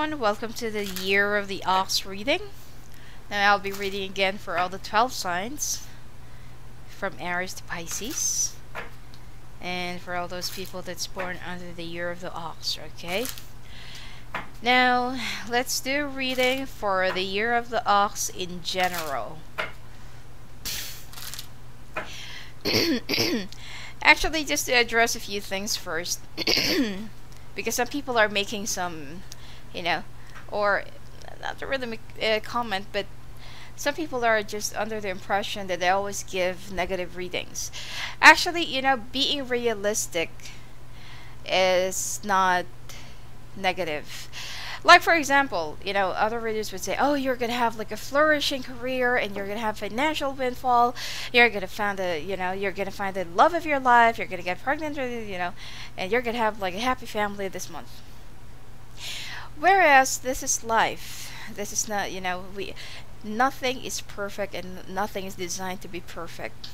everyone, welcome to the Year of the Ox reading. Now I'll be reading again for all the 12 signs from Aries to Pisces, and for all those people that's born under the Year of the Ox, okay? Now let's do a reading for the Year of the Ox in general. Actually, just to address a few things first, because some people are making some, or not to really make a comment, but some people are just under the impression that they always give negative readings. Actually, being realistic is not negative. Like, for example, other readers would say, oh, you're gonna have like a flourishing career, and you're gonna have financial windfall, you're gonna find you're gonna find the love of your life, you're gonna get pregnant, and you're gonna have like a happy family this month. Whereas this is life. This is not, nothing is perfect, and nothing is designed to be perfect.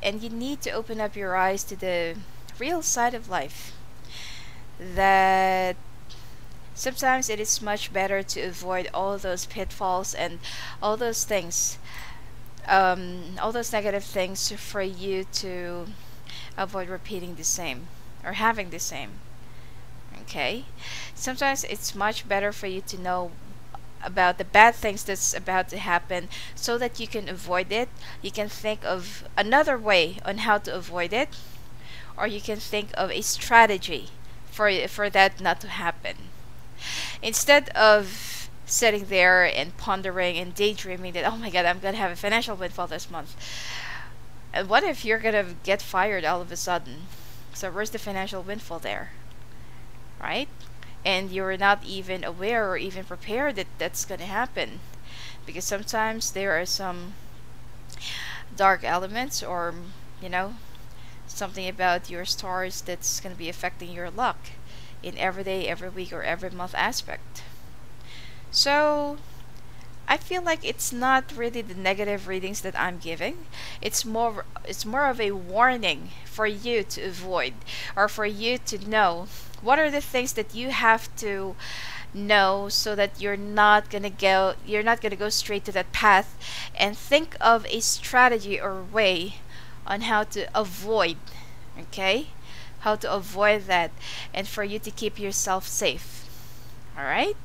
And you need to open up your eyes to the real side of life. That sometimes it is much better to avoid all those pitfalls and all those things, all those negative things, for you to avoid repeating the same or having the same. Okay, sometimes it's much better for you to know about the bad things that's about to happen so that you can avoid it. You can think of another way on how to avoid it, or you can think of a strategy for that not to happen. Instead of sitting there and pondering and daydreaming that, oh my god, I'm gonna have a financial windfall this month. And what if you're gonna get fired all of a sudden? So where's the financial windfall there? Right? And you're not even aware or even prepared that that's gonna happen. Because sometimes there are some dark elements, or something about your stars that's gonna be affecting your luck in every day, every week, or every month aspect. So I feel like it's not really the negative readings that I'm giving. It's more of a warning for you to avoid, or for you to know what are the things that you have to know, so that you're not gonna go straight to that path, and think of a strategy or way on how to avoid, okay? How to avoid that, and for you to keep yourself safe. Alright?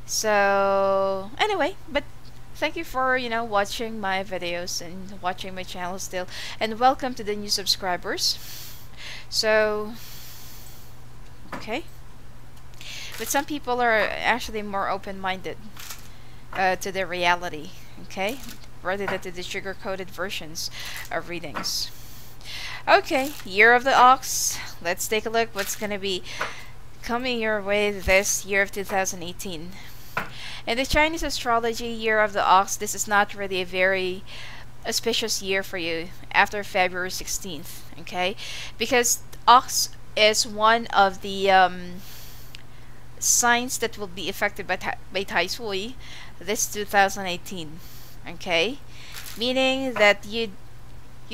So anyway, but thank you for watching my videos and watching my channel still, and welcome to the new subscribers. So okay, but some people are actually more open-minded to the reality, okay, rather than to the sugar-coated versions of readings. Okay, Year of the Ox. Let's take a look what's gonna be coming your way this year of 2018. In the Chinese astrology, Year of the Ox, this is not really a very auspicious year for you after February 16th, okay? Because Ox is one of the signs that will be affected by Tai Sui this 2018, okay? Meaning that you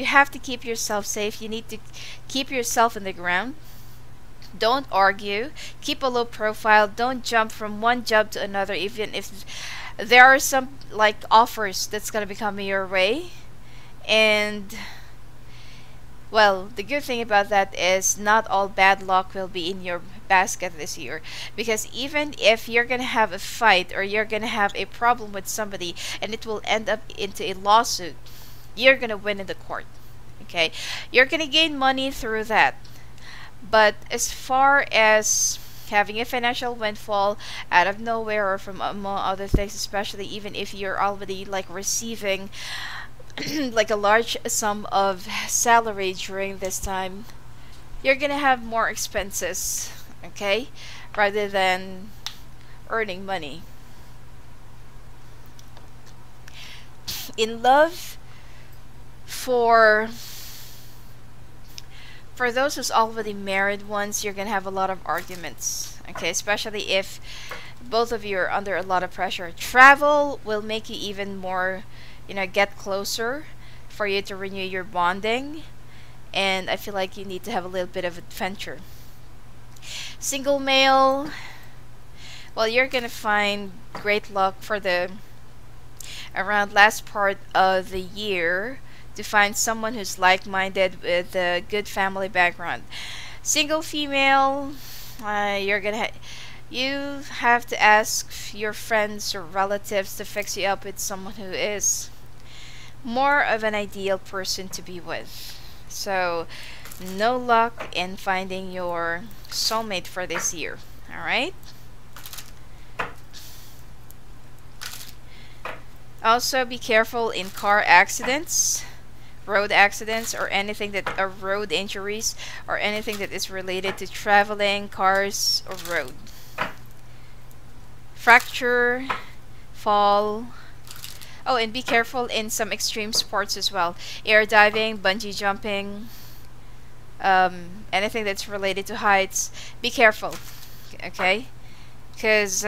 have to keep yourself safe. You need to keep yourself in the ground. Don't argue. Keep a low profile. Don't jump from one job to another, even if there are some like offers that's gonna be coming your way. And well, the good thing about that is not all bad luck will be in your basket this year. Because even if you're gonna have a fight, or you're gonna have a problem with somebody, and it will end up into a lawsuit, you're gonna win in the court. Okay, you're gonna gain money through that. But as far as having a financial windfall out of nowhere, or from among other things, especially even if you're already like receiving like a large sum of salary during this time, you're gonna have more expenses, okay, rather than earning money. In love, for those who's already married ones, you're gonna have a lot of arguments, okay, especially if both of you are under a lot of pressure. Travel will make you even more get closer, for you to renew your bonding, and I feel like you need to have a little bit of adventure. Single male, Well, you're gonna find great luck for the around last part of the year to find someone who's like-minded with a good family background. Single female, you have to ask your friends or relatives to fix you up with someone who is more of an ideal person to be with. So, no luck in finding your soulmate for this year. Alright? Also, be careful in car accidents, road accidents, or anything that are road injuries, or anything that is related to traveling, cars, or road. Fracture, fall. Oh, and be careful in some extreme sports as well. Air diving, bungee jumping, anything that's related to heights. Be careful, okay? Because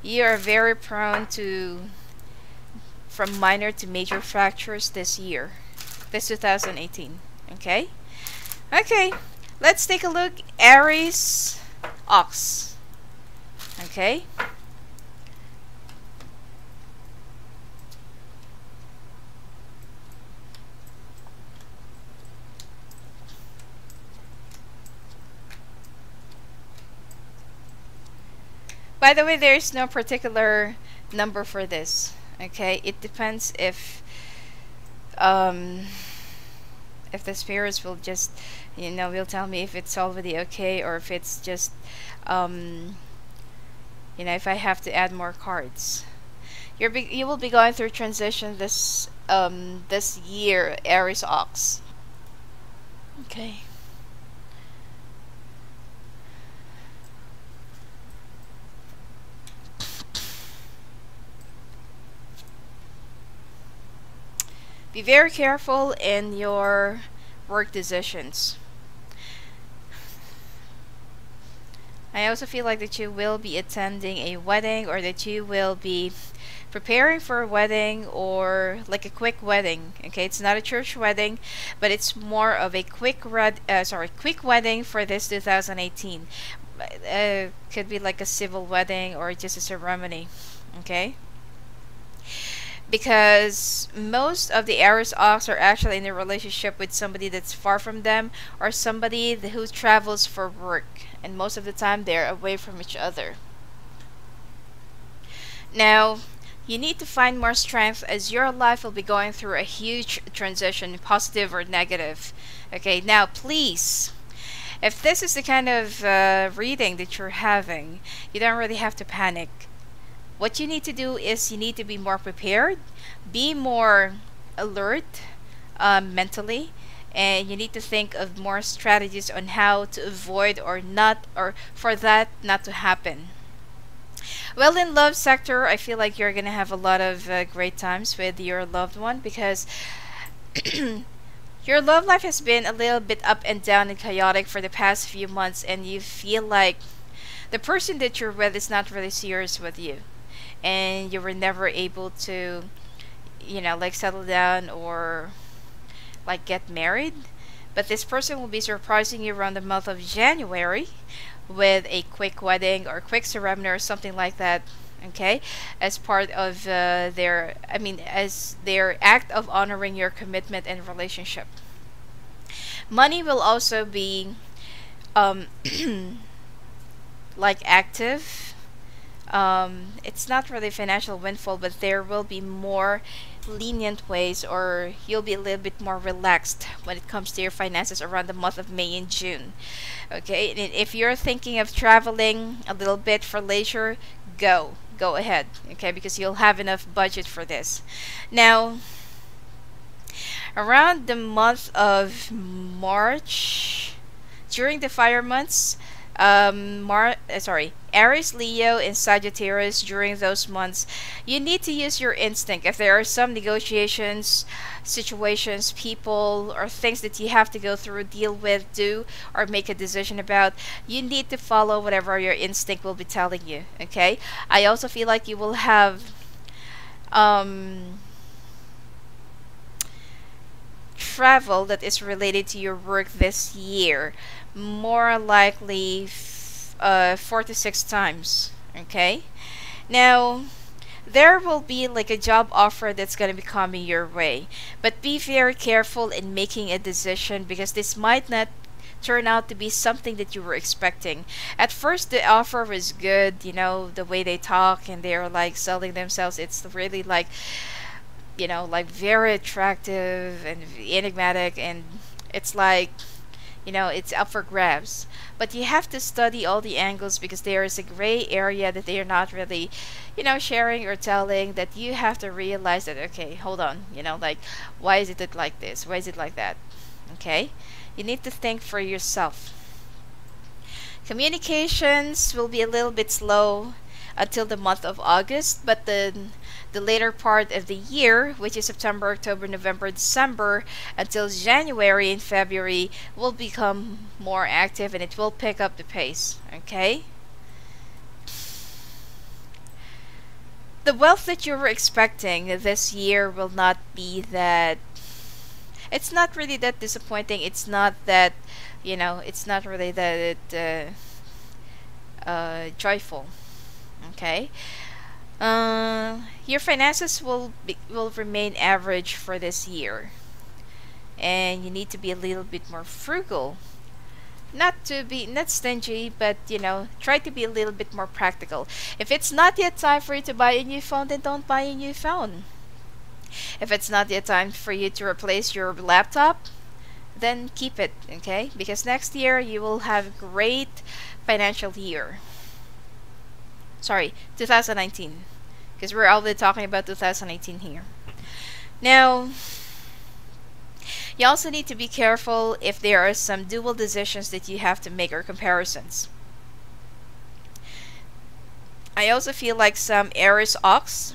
you are very prone to from minor to major fractures this year, this 2018. Okay? Okay, let's take a look. Aries, Ox. Okay? By the way, there is no particular number for this. Okay, it depends if the spirits will just, will tell me if it's already okay, or if it's just if I have to add more cards. You will be going through transition this this year, Aries Ox. Okay. Be very careful in your work decisions. I also feel like that you will be attending a wedding, or that you will be preparing for a wedding, or like a quick wedding. Okay, it's not a church wedding, but it's more of a quick wedding for this 2018. Could be like a civil wedding or just a ceremony. Okay. Because most of the Aries Ox are actually in a relationship with somebody that's far from them, or somebody who travels for work, and most of the time they're away from each other. Now, you need to find more strength, as your life will be going through a huge transition, positive or negative. Okay, now please, if this is the kind of reading that you're having, you don't really have to panic. What you need to do is you need to be more prepared, be more alert mentally, and you need to think of more strategies on how to avoid or for that not to happen. Well, in love sector, I feel like you're gonna have a lot of great times with your loved one, because your love life has been a little bit up and down and chaotic for the past few months, and you feel like the person that you're with is not really serious with you, and you were never able to like settle down or like get married. But this person will be surprising you around the month of January with a quick wedding or quick ceremony or something like that. Okay, as part of as their act of honoring your commitment and relationship. Money will also be like active. It's not really financial windfall, but there will be more lenient ways, or you'll be a little bit more relaxed when it comes to your finances around the month of May and June. Okay, and if you're thinking of traveling a little bit for leisure, go ahead. Okay, because you'll have enough budget for this. Now, around the month of March, during the fire months, Aries, Leo, and Sagittarius, during those months, you need to use your instinct. If there are some negotiations, situations, people, or things that you have to go through, deal with, do, or make a decision about, you need to follow whatever your instinct will be telling you. Okay? I also feel like you will have travel that is related to your work this year. More likely 4 to 6 times. Okay, now there will be like a job offer that's going to be coming your way, but be very careful in making a decision, because this might not turn out to be something that you were expecting. At first the offer was good, you know, the way they talk and they're like selling themselves, it's really like, you know, like very attractive and enigmatic, and it's like, you know, it's up for grabs. But you have to study all the angles, because there is a gray area that they are not really, you know, sharing or telling, that you have to realize that, okay, hold on, you know, like, why is it like this? Why is it like that? Okay? You need to think for yourself. Communications will be a little bit slow until the month of August, but the later part of the year, which is September, October, November, December, until January and February, will become more active and it will pick up the pace. Okay? The wealth that you were expecting this year will not be that, it's not really that disappointing. It's not that, you know, it's not really that joyful. Okay? Your finances will remain average for this year, and you need to be a little bit more frugal. Not to be not stingy, but you know, try to be a little bit more practical. If it's not yet time for you to buy a new phone, then don't buy a new phone. If it's not yet time for you to replace your laptop, then keep it, okay? Because next year you will have a great financial year. Sorry, 2019. Because we're already talking about 2018 here. Now, you also need to be careful if there are some dual decisions that you have to make, or comparisons. I also feel like some Aries ox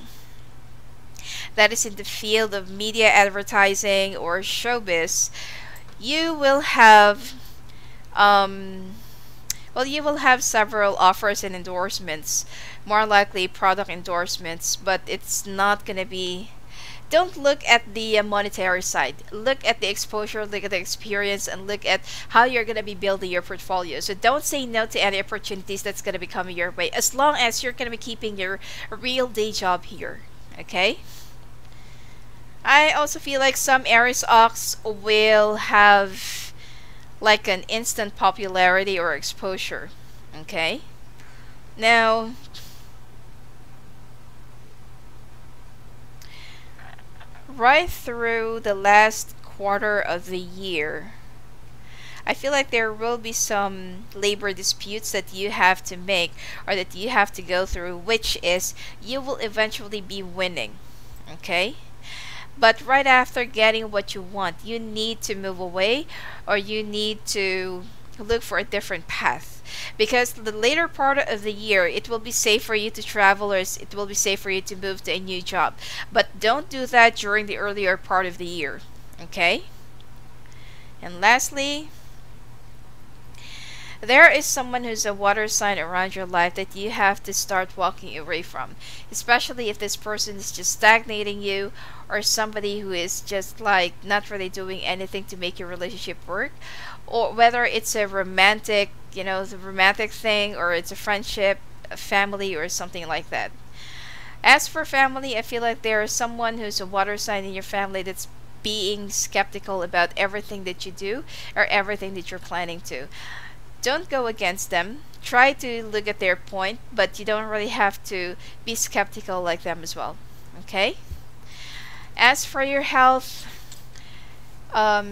that is in the field of media, advertising, or showbiz, you will have you will have several offers and endorsements, more likely product endorsements, but it's not gonna be, don't look at the monetary side. Look at the exposure, look at the experience, and look at how you're gonna be building your portfolio. So don't say no to any opportunities that's gonna be coming your way, as long as you're gonna be keeping your real day job here. Okay? I also feel like some Aries ox will have like an instant popularity or exposure. Okay? Now, right through the last quarter of the year, I feel like there will be some labor disputes that you have to make, or that you have to go through, which is you will eventually be winning. Okay? But right after getting what you want, you need to move away, or you need to look for a different path. Because the later part of the year, it will be safe for you to travel, or it will be safe for you to move to a new job. But don't do that during the earlier part of the year. Okay? And lastly, there is someone who's a water sign around your life that you have to start walking away from. Especially if this person is just stagnating you, or somebody who is just like not really doing anything to make your relationship work. Or whether it's a romantic, you know, the romantic thing, or it's a friendship, a family, or something like that. As for family, I feel like there is someone who's a water sign in your family that's being skeptical about everything that you do, or everything that you're planning to. Don't go against them. Try to look at their point, but you don't really have to be skeptical like them as well. Okay? As for your health,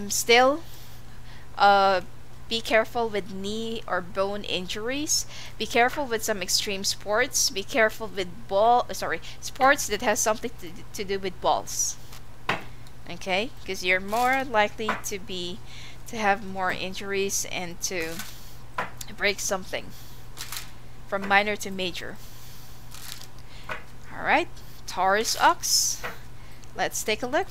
still, be careful with knee or bone injuries. Be careful with some extreme sports. Be careful with sports that has something to do with balls. Okay? Because you're more likely to have more injuries and to break something from minor to major. Alright, Taurus ox. Let's take a look.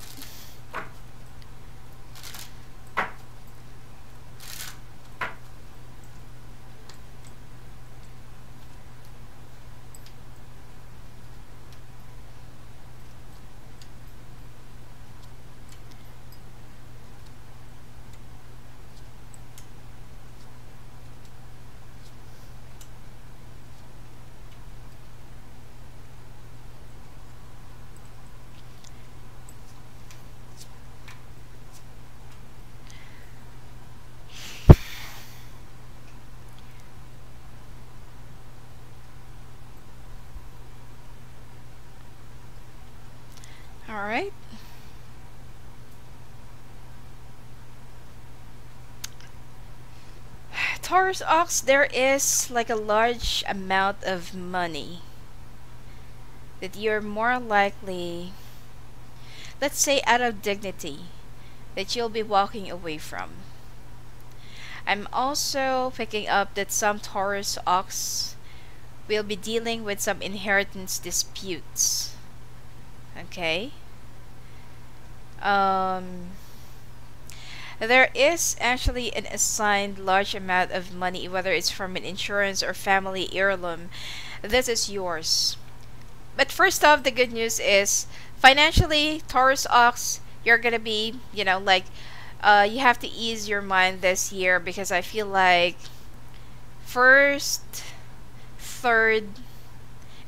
Alright. Taurus Ox, there is like a large amount of money that you're more likely, let's say out of dignity, that you'll be walking away from. I'm also picking up that some Taurus Ox will be dealing with some inheritance disputes. Okay? There is actually an assigned large amount of money, whether it's from an insurance or family heirloom. This is yours. But first off, the good news is financially, Taurus Ox, you're gonna be, you know, like, you have to ease your mind this year, because I feel like first, third,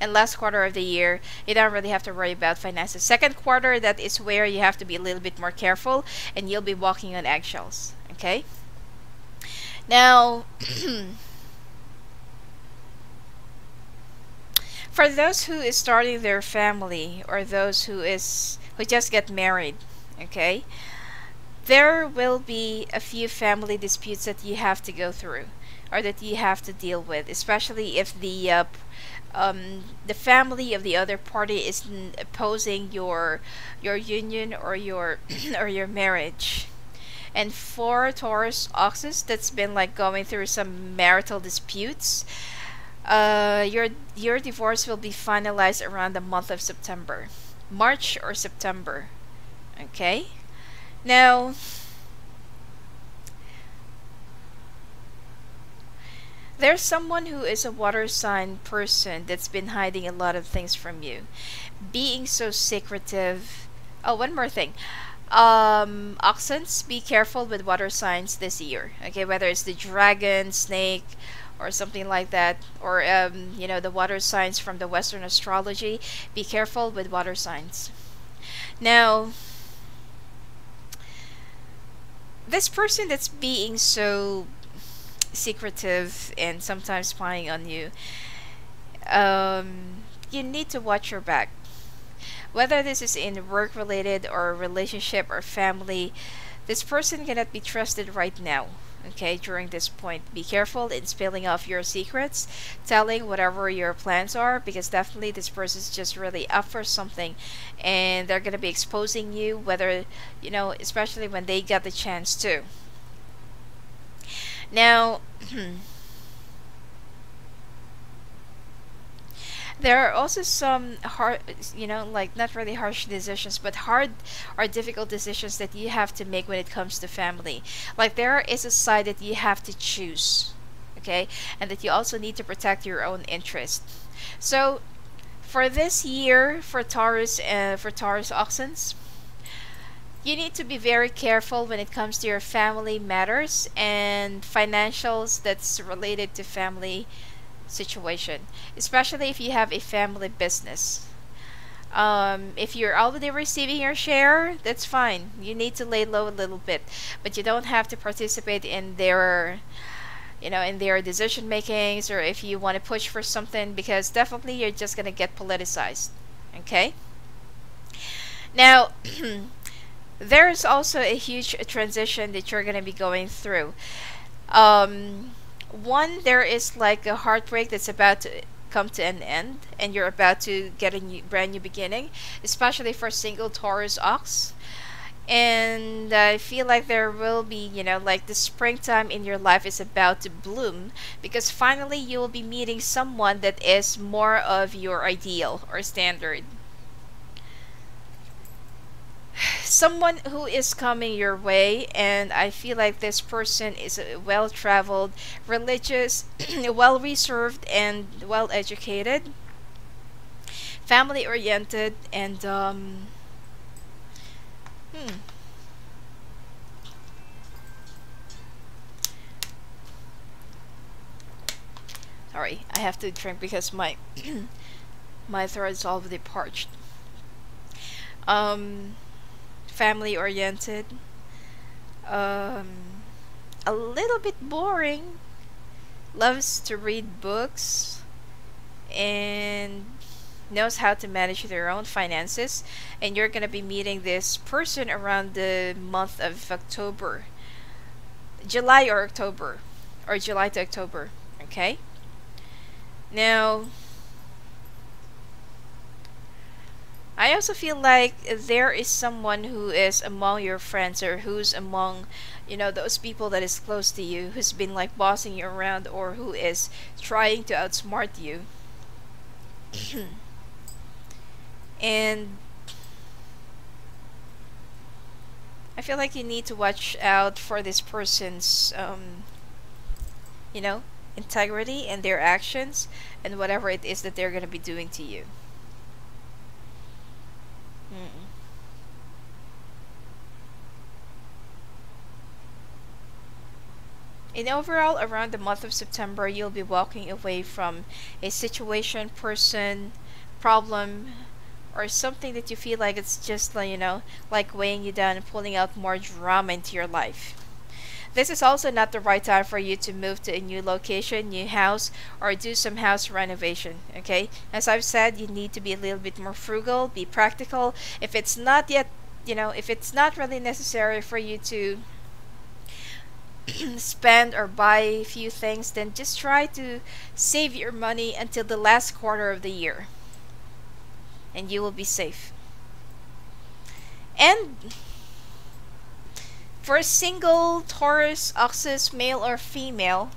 and last quarter of the year, you don't really have to worry about finances. Second quarter, that is where you have to be a little bit more careful, and you'll be walking on eggshells. Okay? Now, for those who is starting their family, or those who just get married, okay, there will be a few family disputes that you have to go through, or that you have to deal with, especially if the family of the other party is opposing your union, or your or your marriage. And for Taurus Oxes that's been like going through some marital disputes, your divorce will be finalized around the month of September, March or September. Okay. Now, there's someone who is a water sign person that's been hiding a lot of things from you, being so secretive. Oh, one more thing. Oxens, be careful with water signs this year. Okay, whether it's the dragon, snake, or something like that, or you know, the water signs from the Western astrology. Be careful with water signs. Now, this person that's being so secretive and sometimes spying on you, you need to watch your back. Whether this is in work related or relationship or family, this person cannot be trusted right now. Okay, during this point, be careful in spilling off your secrets, telling whatever your plans are, because definitely this person is just really up for something, and they're going to be exposing you, whether, you know, especially when they get the chance to. Now, there are also some hard, you know, like not really harsh decisions, but hard or difficult decisions that you have to make when it comes to family. Like there is a side that you have to choose, okay, and that you also need to protect your own interest. So, for this year, for Taurus Oxens, you need to be very careful when it comes to your family matters and financials that's related to family situation, especially if you have a family business. If you're already receiving your share, that's fine. You need to lay low a little bit, but you don't have to participate in their, you know, in their decision makings, or if you want to push for something, because definitely you're just gonna get politicized. Okay. Now, there's also a huge transition that you're gonna be going through. One, there is like a heartbreak that's about to come to an end, and you're about to get a brand new beginning, especially for single Taurus Ox. And I feel like there will be, you know, like the springtime in your life is about to bloom, because finally you will be meeting someone that is more of your ideal or standard. Someone who is coming your way, and I feel like this person is well-traveled, religious, well-reserved, and well-educated, family-oriented, and sorry, I have to drink because my my throat is already parched. Family oriented, a little bit boring, loves to read books, and knows how to manage their own finances, and you're going to be meeting this person around the month of October. July or October, or July to October, okay? Now, I also feel like there is someone who is among your friends, or who's among, you know, those people that is close to you, who's been like bossing you around, or who is trying to outsmart you. And I feel like you need to watch out for this person's, you know, integrity and their actions and whatever it is that they're going to be doing to you. In overall, around the month of September, you'll be walking away from a situation, person, problem, or something that you feel like it's just, you know, like weighing you down and pulling out more drama into your life. This is also not the right time for you to move to a new location, new house, or do some house renovation, okay? As I've said, you need to be a little bit more frugal, be practical. If it's not yet, you know, if it's not really necessary for you to spend or buy a few things, then just try to save your money until the last quarter of the year, and you will be safe. And for a single Taurus, Oxus, male or female,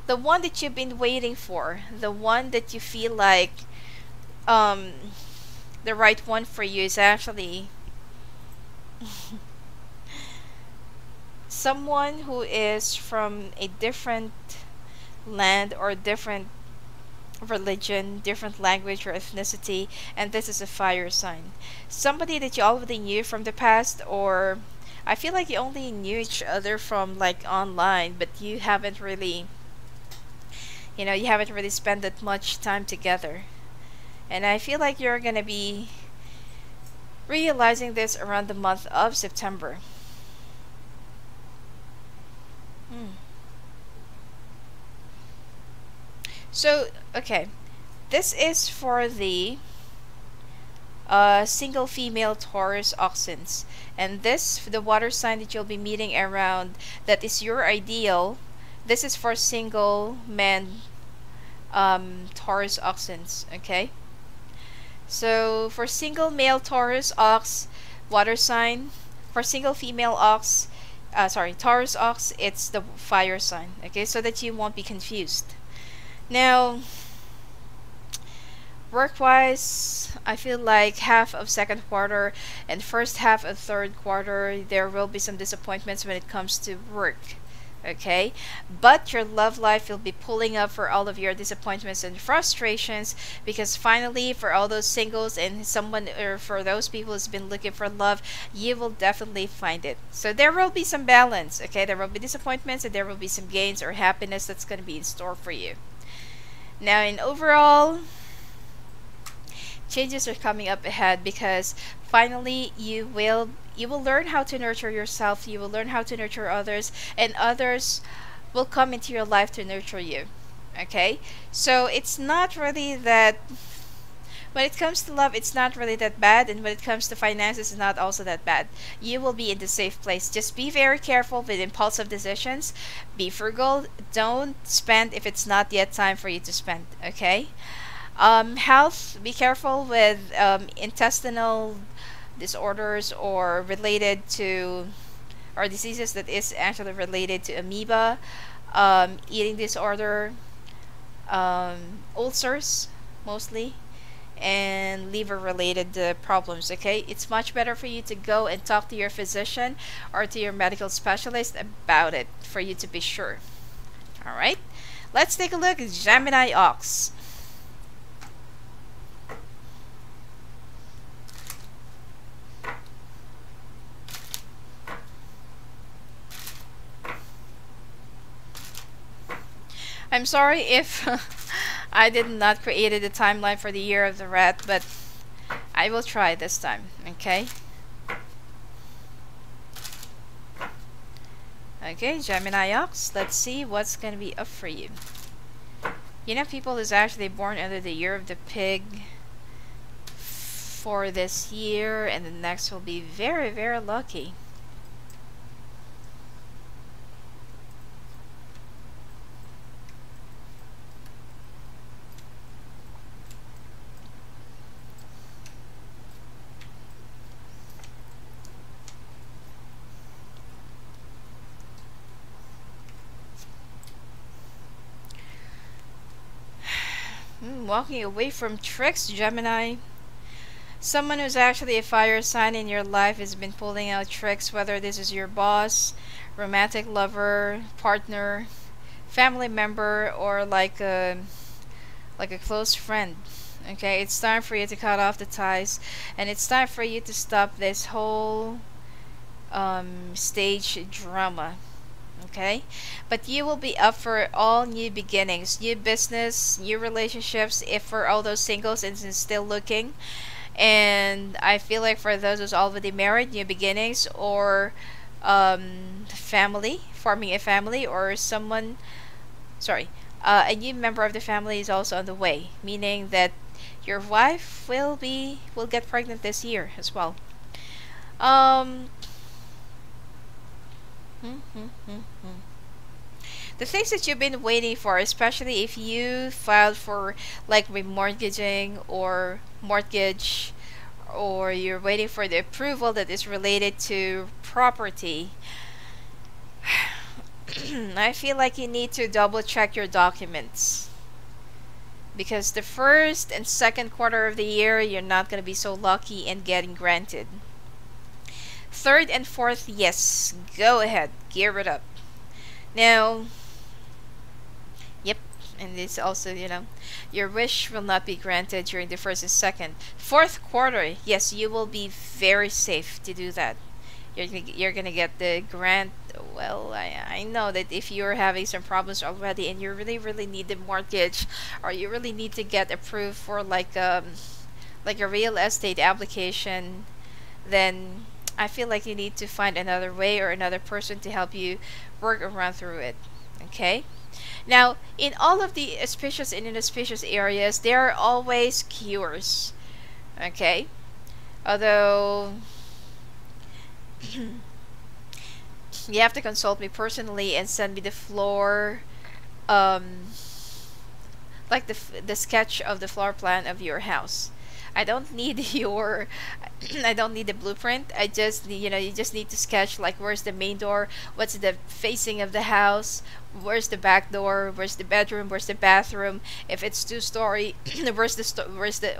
the one that you've been waiting for, the one that you feel like the right one for you, is actually someone who is from a different land or different religion, different language or ethnicity, and this is a fire sign. Somebody that you already knew from the past, or I feel like you only knew each other from like online, but you haven't really, you know, you haven't really spent that much time together. And I feel like you're gonna be realizing this around the month of September. So, okay, this is for the single female Taurus Oxens, and this, the water sign that you'll be meeting around, that is your ideal. This is for single men Taurus Oxens, okay? So for single male Taurus Ox water sign, for single female Ox, Taurus Ox, it's the fire sign, okay? So that you won't be confused. Now, work-wise, I feel like half of second quarter and first half of third quarter, there will be some disappointments when it comes to work, okay? But your love life will be pulling up for all of your disappointments and frustrations, because finally, for all those singles and someone, or for those people who's been looking for love, you will definitely find it. So there will be some balance, okay? There will be disappointments and there will be some gains or happiness that's going to be in store for you. Now, in overall, changes are coming up ahead, because finally you will learn how to nurture yourself, you will learn how to nurture others, and others will come into your life to nurture you, okay? So it's not really that, when it comes to love, it's not really that bad, and when it comes to finances, it's not also that bad. You will be in the safe place. Just be very careful with impulsive decisions. Be frugal. Don't spend if it's not yet time for you to spend, okay? Health, be careful with intestinal disorders or related to, or diseases that is actually related to amoeba, eating disorder, ulcers mostly, and liver related problems, okay? It's much better for you to go and talk to your physician or to your medical specialist about it, for you to be sure. All right, let's take a look at Gemini Ox. I'm sorry if I did not create a timeline for the year of the rat, but I will try this time, okay? Okay, Gemini Ox, let's see what's going to be up for you. You know, people who's actually born under the year of the pig, for this year, and the next will be very, very lucky. Walking away from tricks, Gemini. Someone who's actually a fire sign in your life has been pulling out tricks, whether this is your boss, romantic lover, partner, family member, or like a close friend. Okay, it's time for you to cut off the ties, and it's time for you to stop this whole stage drama. Okay, but you will be up for all new beginnings, new business, new relationships, if for all those singles and still looking. And I feel like for those who's already married, new beginnings, or family, forming a family, or someone, sorry, a new member of the family is also on the way, meaning that your wife will get pregnant this year as well. The things that you've been waiting for, especially if you filed for like remortgaging or mortgage, or you're waiting for the approval that is related to property, I feel like you need to double check your documents, because the first and second quarter of the year you're not going to be so lucky in getting granted. Third and fourth, yes, go ahead, gear it up. Now, yep, and it's also, you know, your wish will not be granted during the first and second. Fourth quarter, yes, you will be very safe to do that. You're gonna get the grant. Well, I know that if you're having some problems already and you really need the mortgage, or you really need to get approved for like a real estate application, then I feel like you need to find another way or another person to help you work around through it. Okay? Now, in all of the auspicious and inauspicious areas, there are always cures. Okay? Although you have to consult me personally and send me the floor, like the sketch of the floor plan of your house. I don't need your I don't need the blueprint. I just need, you just need to sketch like where's the main door, what's the facing of the house, where's the back door, where's the bedroom, where's the bathroom, if it's 2-story,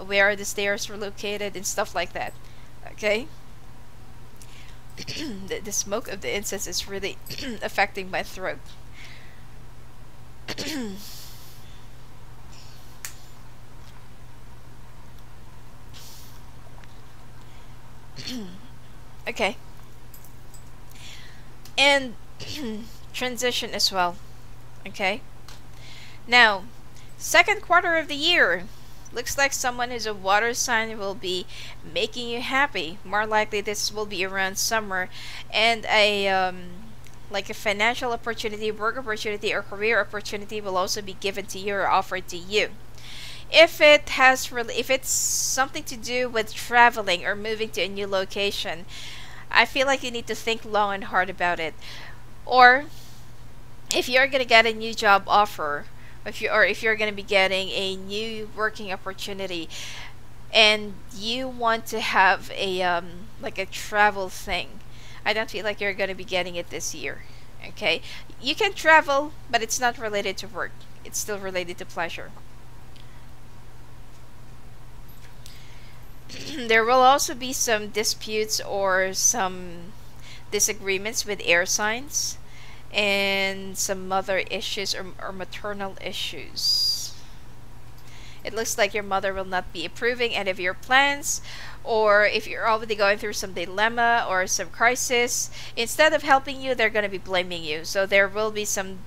where are the stairs were located, and stuff like that. Okay? The smoke of the incense is really affecting my throat. Okay. And transition as well. Okay. Now, second quarter of the year. Looks like someone who's a water sign will be making you happy. More likely this will be around summer. And like a financial opportunity, work opportunity, or career opportunity will also be given to you or offered to you. If it's something to do with traveling or moving to a new location, I feel like you need to think long and hard about it. Or if you're gonna get a new job offer, if you're gonna be getting a new working opportunity, and you want to have a like a travel thing, I don't feel like you're gonna be getting it this year. Okay, you can travel, but it's not related to work. It's still related to pleasure. There will also be some disputes or some disagreements with air signs, and some mother issues or maternal issues. It looks like your mother will not be approving any of your plans, or if you're already going through some dilemma or some crisis, instead of helping you, they're going to be blaming you. So there will be some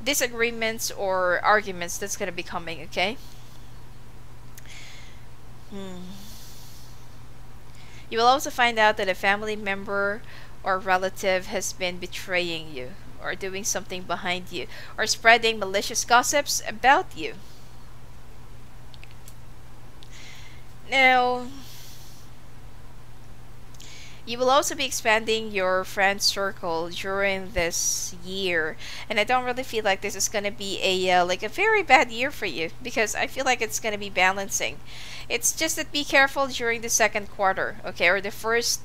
disagreements or arguments that's going to be coming, okay? You will also find out that a family member or relative has been betraying you, or doing something behind you, or spreading malicious gossips about you. Now, You will also be expanding your friend circle during this year, and I don't really feel like this is gonna be a like a very bad year for you, because I feel like it's gonna be balancing. It's just that be careful during the second quarter, okay, or the first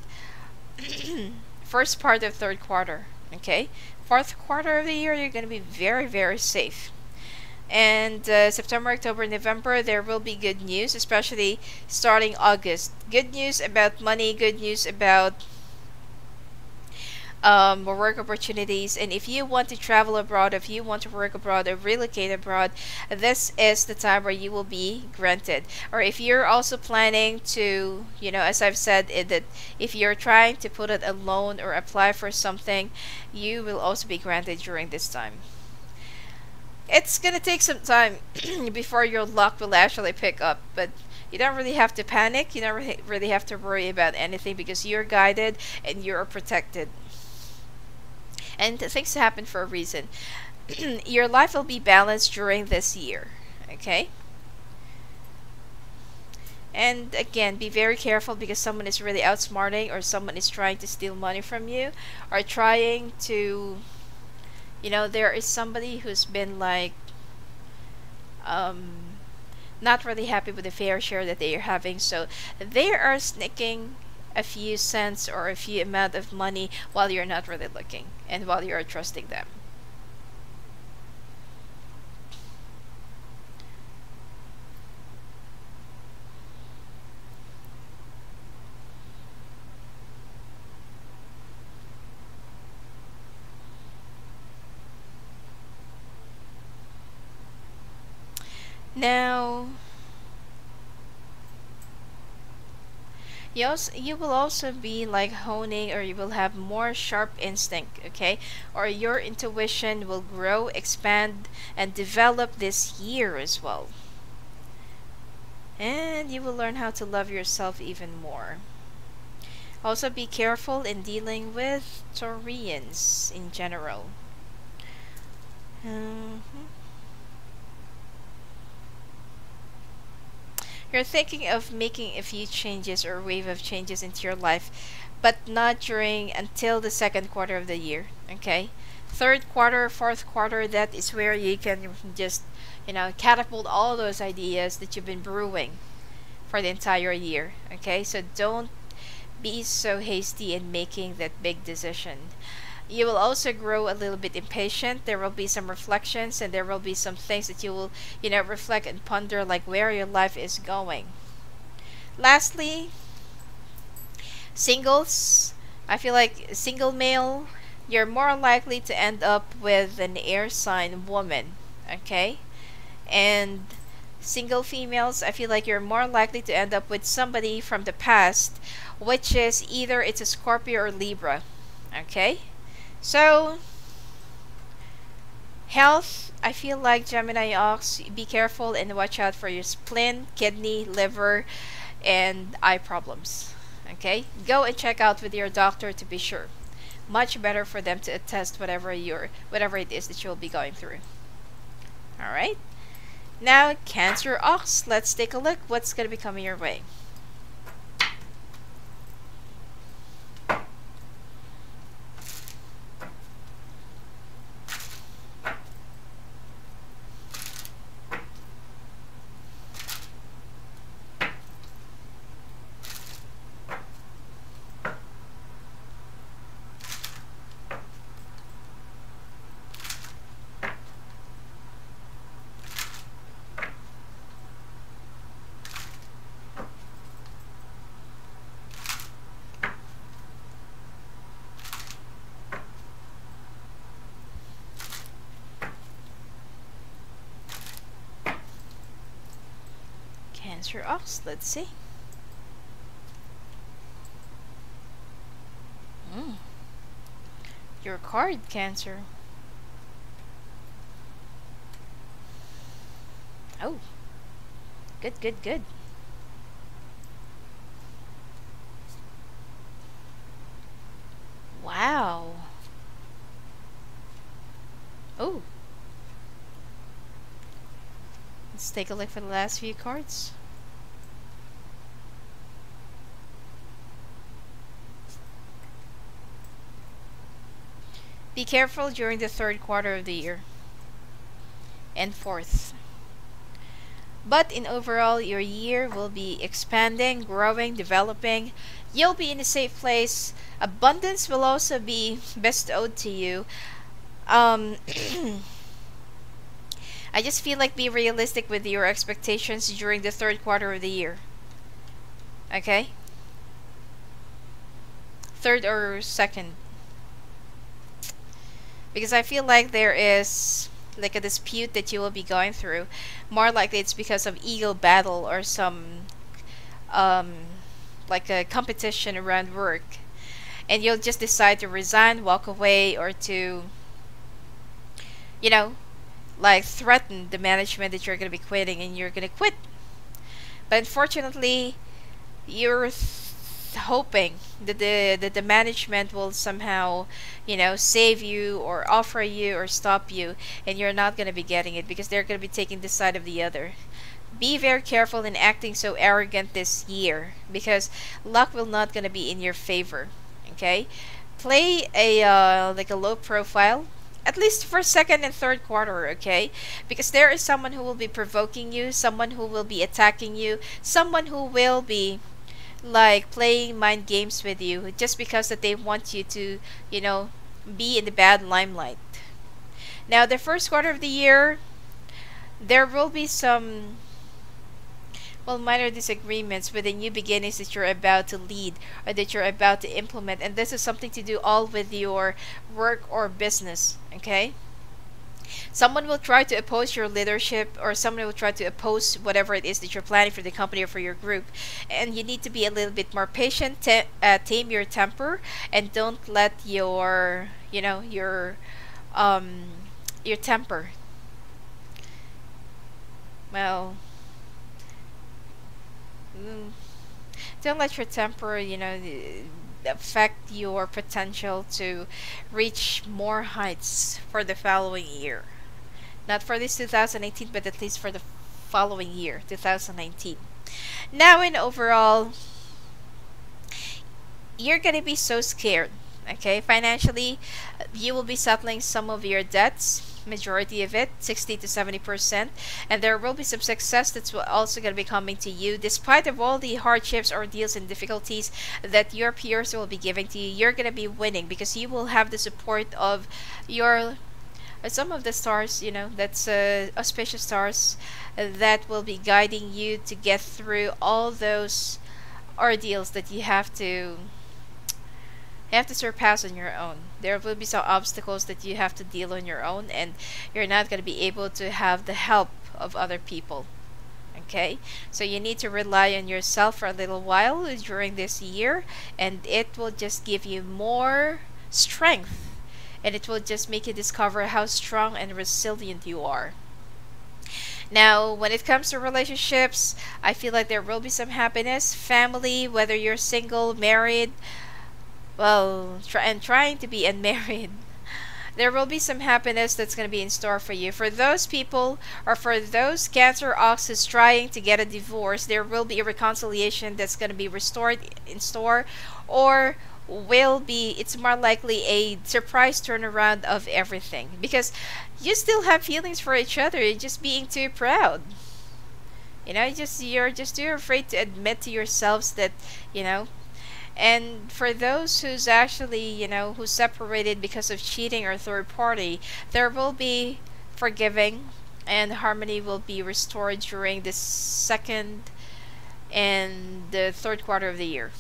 first part of third quarter, okay. Fourth quarter of the year, you're gonna be very, very safe. And September, October, November, there will be good news, especially starting August. Good news about money, good news about work opportunities. And if you want to travel abroad, if you want to work abroad or relocate abroad, this is the time where you will be granted. Or if you're also planning to, you know, as I've said, that if you're trying to put out a loan or apply for something, you will also be granted during this time. It's gonna take some time before your luck will actually pick up, but you don't really have to panic. You don't really have to worry about anything, because you're guided and you're protected. And things happen for a reason. Your life will be balanced during this year, okay? And again, be very careful, because someone is really outsmarting, or someone is trying to steal money from you, or trying to, you know, there is somebody who's been like not really happy with the fair share that they are having, so they are sneaking a few cents or a few amount of money while you're not really looking, and while you're trusting them. Now, you will also be like honing, or you will have more sharp instinct, okay? Or your intuition will grow, expand, and develop this year as well. And you will learn how to love yourself even more. Also, be careful in dealing with Taurians in general. You're thinking of making a few changes or wave of changes into your life, but not during until the second quarter of the year, okay? Third quarter, fourth quarter, that is where you can just, you know, catapult all those ideas that you've been brewing for the entire year, okay? So don't be so hasty in making that big decision. You will also grow a little bit impatient. There will be some reflections, and there will be some things that you will, you know, reflect and ponder, like where your life is going. Lastly, singles. I feel like single male, you're more likely to end up with an air sign woman, okay? And single females, I feel like you're more likely to end up with somebody from the past, which is either it's a Scorpio or Libra, okay? So, health, I feel like Gemini Ox, be careful and watch out for your spleen, kidney, liver, and eye problems. Okay? Go and check out with your doctor to be sure. Much better for them to attest whatever it is that you'll be going through. Alright? Now, Cancer Ox, let's take a look what's going to be coming your way. Cancer Ox, let's see. Your card, Cancer. Oh, good, good, good. Wow. Oh. Let's take a look for the last few cards. Be careful during the third quarter of the year and fourth. But in overall, your year will be expanding, growing, developing. You'll be in a safe place. Abundance will also be bestowed to you. I just feel like be realistic with your expectations during the third quarter of the year. Okay? Third or second. Because I feel like there is like a dispute that you will be going through. More likely it's because of ego battle or some like a competition around work. And you'll just decide to resign, walk away, or to, you know, like threaten the management that you're going to be quitting and you're going to quit. But unfortunately, you're hoping that the management will somehow, you know, save you or offer you or stop you, and you're not going to be getting it because they're going to be taking the side of the other. Be very careful in acting so arrogant this year because luck will not going to be in your favor. Okay, play a like a low profile, at least for second and third quarter, okay? Because there is someone who will be provoking you, someone who will be attacking you, someone who will be like playing mind games with you just because that they want you to, you know, be in the bad limelight. Now, the first quarter of the year, there will be some, well, minor disagreements with the new beginnings that you're about to lead or that you're about to implement. And this is something to do all with your work or business, okay? Someone will try to oppose your leadership, or someone will try to oppose whatever it is that you're planning for the company or for your group. And you need to be a little bit more patient, tame your temper, and don't let your, you know, your temper, well, don't let your temper, you know, affect your potential to reach more heights for the following year. Not for this 2018, but at least for the following year, 2019. Now, in overall, you're gonna be so scared, okay? Financially, you will be settling some of your debts, majority of it, 60 to 70%, and there will be some success that's also going to be coming to you despite of all the hardships, ordeals, and difficulties that your peers will be giving to you. You're going to be winning because you will have the support of your some of the stars, you know, that's auspicious stars that will be guiding you to get through all those ordeals that you have to surpass on your own. There will be some obstacles that you have to deal on your own, and you're not going to be able to have the help of other people. Okay, so you need to rely on yourself for a little while during this year, and it will just give you more strength, and it will just make you discover how strong and resilient you are. Now, when it comes to relationships, I feel like there will be some happiness, family, whether you're single, married, well, trying to be unmarried. There will be some happiness that's going to be in store for you. For those people, or for those Cancer oxes trying to get a divorce, there will be a reconciliation that's going to be restored in store, or will be, it's more likely a surprise turnaround of everything. Because you still have feelings for each other, you're just being too proud. You know, you're just too afraid to admit to yourselves that, you know. And for those who's actually, you know, who separated because of cheating or third party, there will be forgiving and harmony will be restored during the second and the third quarter of the year.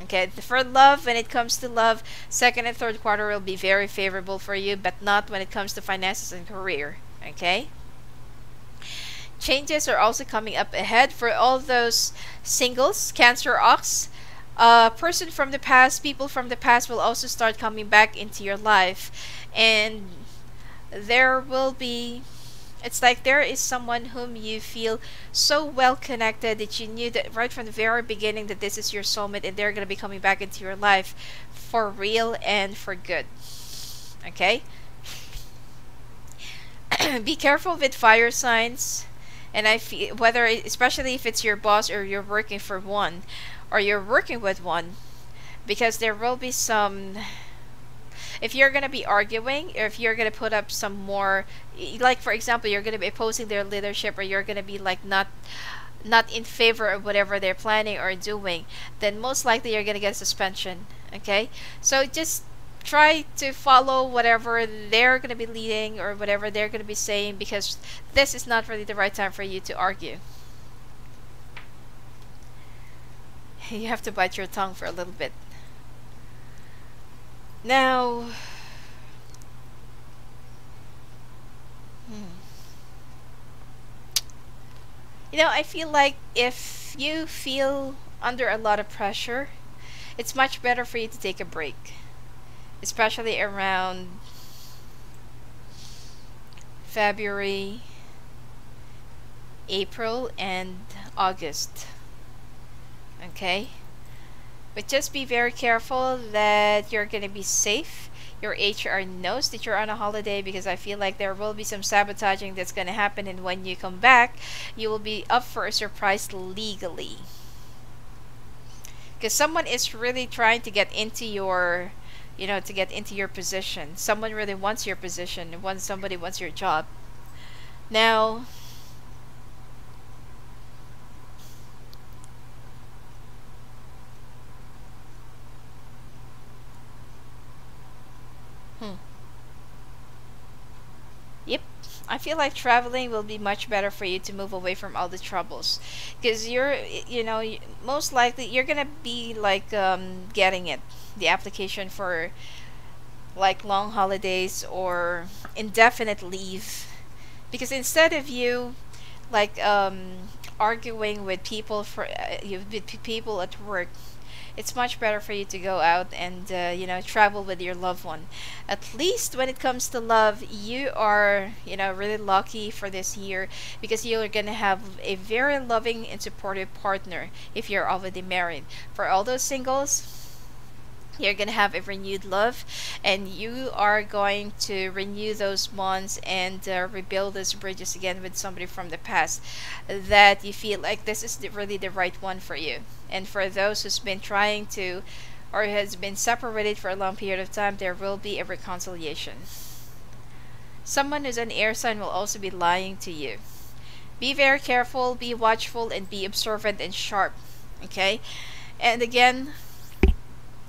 Okay, for love, when it comes to love, second and third quarter will be very favorable for you, but not when it comes to finances and career. Okay? Changes are also coming up ahead for all those singles, Cancer ox. Person from the past, people from the past will also start coming back into your life, and there will be, it's like there is someone whom you feel so well connected that you knew that right from the very beginning that this is your soulmate, and they're going to be coming back into your life for real and for good. Okay? Be careful with fire signs, and I feel, whether, especially if it's your boss or you're working for one, or you're working with one, because there will be some, if you're gonna be arguing, or if you're gonna put up some more, like for example, you're gonna be opposing their leadership, or you're gonna be like not in favor of whatever they're planning or doing, then most likely you're gonna get a suspension. Okay, so just try to follow whatever they're gonna be leading or whatever they're gonna be saying, because this is not really the right time for you to argue. You have to bite your tongue for a little bit. Now, you know, I feel like if you feel under a lot of pressure, it's much better for you to take a break, especially around February, April, and August. Okay? But just be very careful that you're going to be safe. Your HR knows that you're on a holiday, because I feel like there will be some sabotaging that's going to happen, and when you come back, you will be up for a surprise legally. Because someone is really trying to get into your, you know, to get into your position. Someone really wants your position. Somebody wants your job. Now, yep, I feel like traveling will be much better for you to move away from all the troubles, because you're, you know, most likely you're gonna be like getting it, the application for like long holidays or indefinite leave, because instead of you like arguing with people with people at work, it's much better for you to go out and you know, travel with your loved one. At least when it comes to love, you are, you know, really lucky for this year, because you're gonna have a very loving and supportive partner if you're already married. For all those singles, you're gonna have a renewed love, and you are going to renew those bonds and rebuild those bridges again with somebody from the past that you feel like this is really the right one for you. And for those who's been trying to, or has been separated for a long period of time, there will be a reconciliation. Someone who's an air sign will also be lying to you. Be very careful, be watchful, and be observant and sharp. Okay? And again,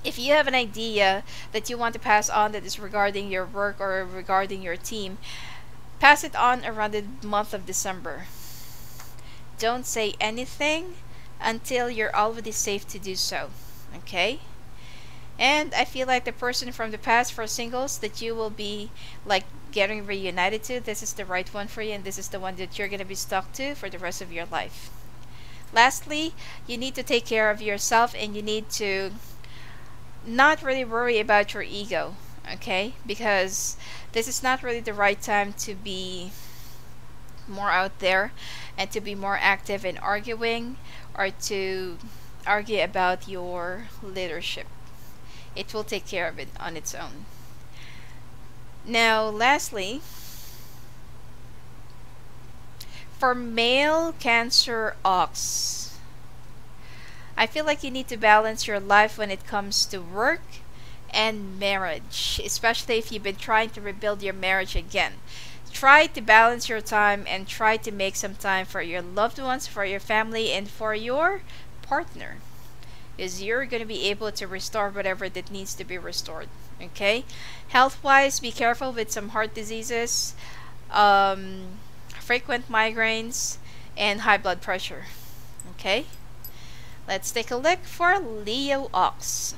if you have an idea that you want to pass on that is regarding your work or regarding your team, pass it on around the month of December. Don't say anything until you're already safe to do so. Okay? And I feel like the person from the past, for singles, that you will be like getting reunited to, this is the right one for you, and this is the one that you're going to be stuck to for the rest of your life. Lastly, you need to take care of yourself, and you need to not really worry about your ego, okay? Because this is not really the right time to be more out there and to be more active in arguing or to argue about your leadership. It will take care of it on its own. Now, lastly, for male Cancer Ox, I feel like you need to balance your life when it comes to work and marriage, especially if you've been trying to rebuild your marriage again. Try to balance your time and try to make some time for your loved ones, for your family, and for your partner, because you're going to be able to restore whatever that needs to be restored. Okay? Health-wise, be careful with some heart diseases, frequent migraines, and high blood pressure. Okay? Let's take a look for Leo Ox.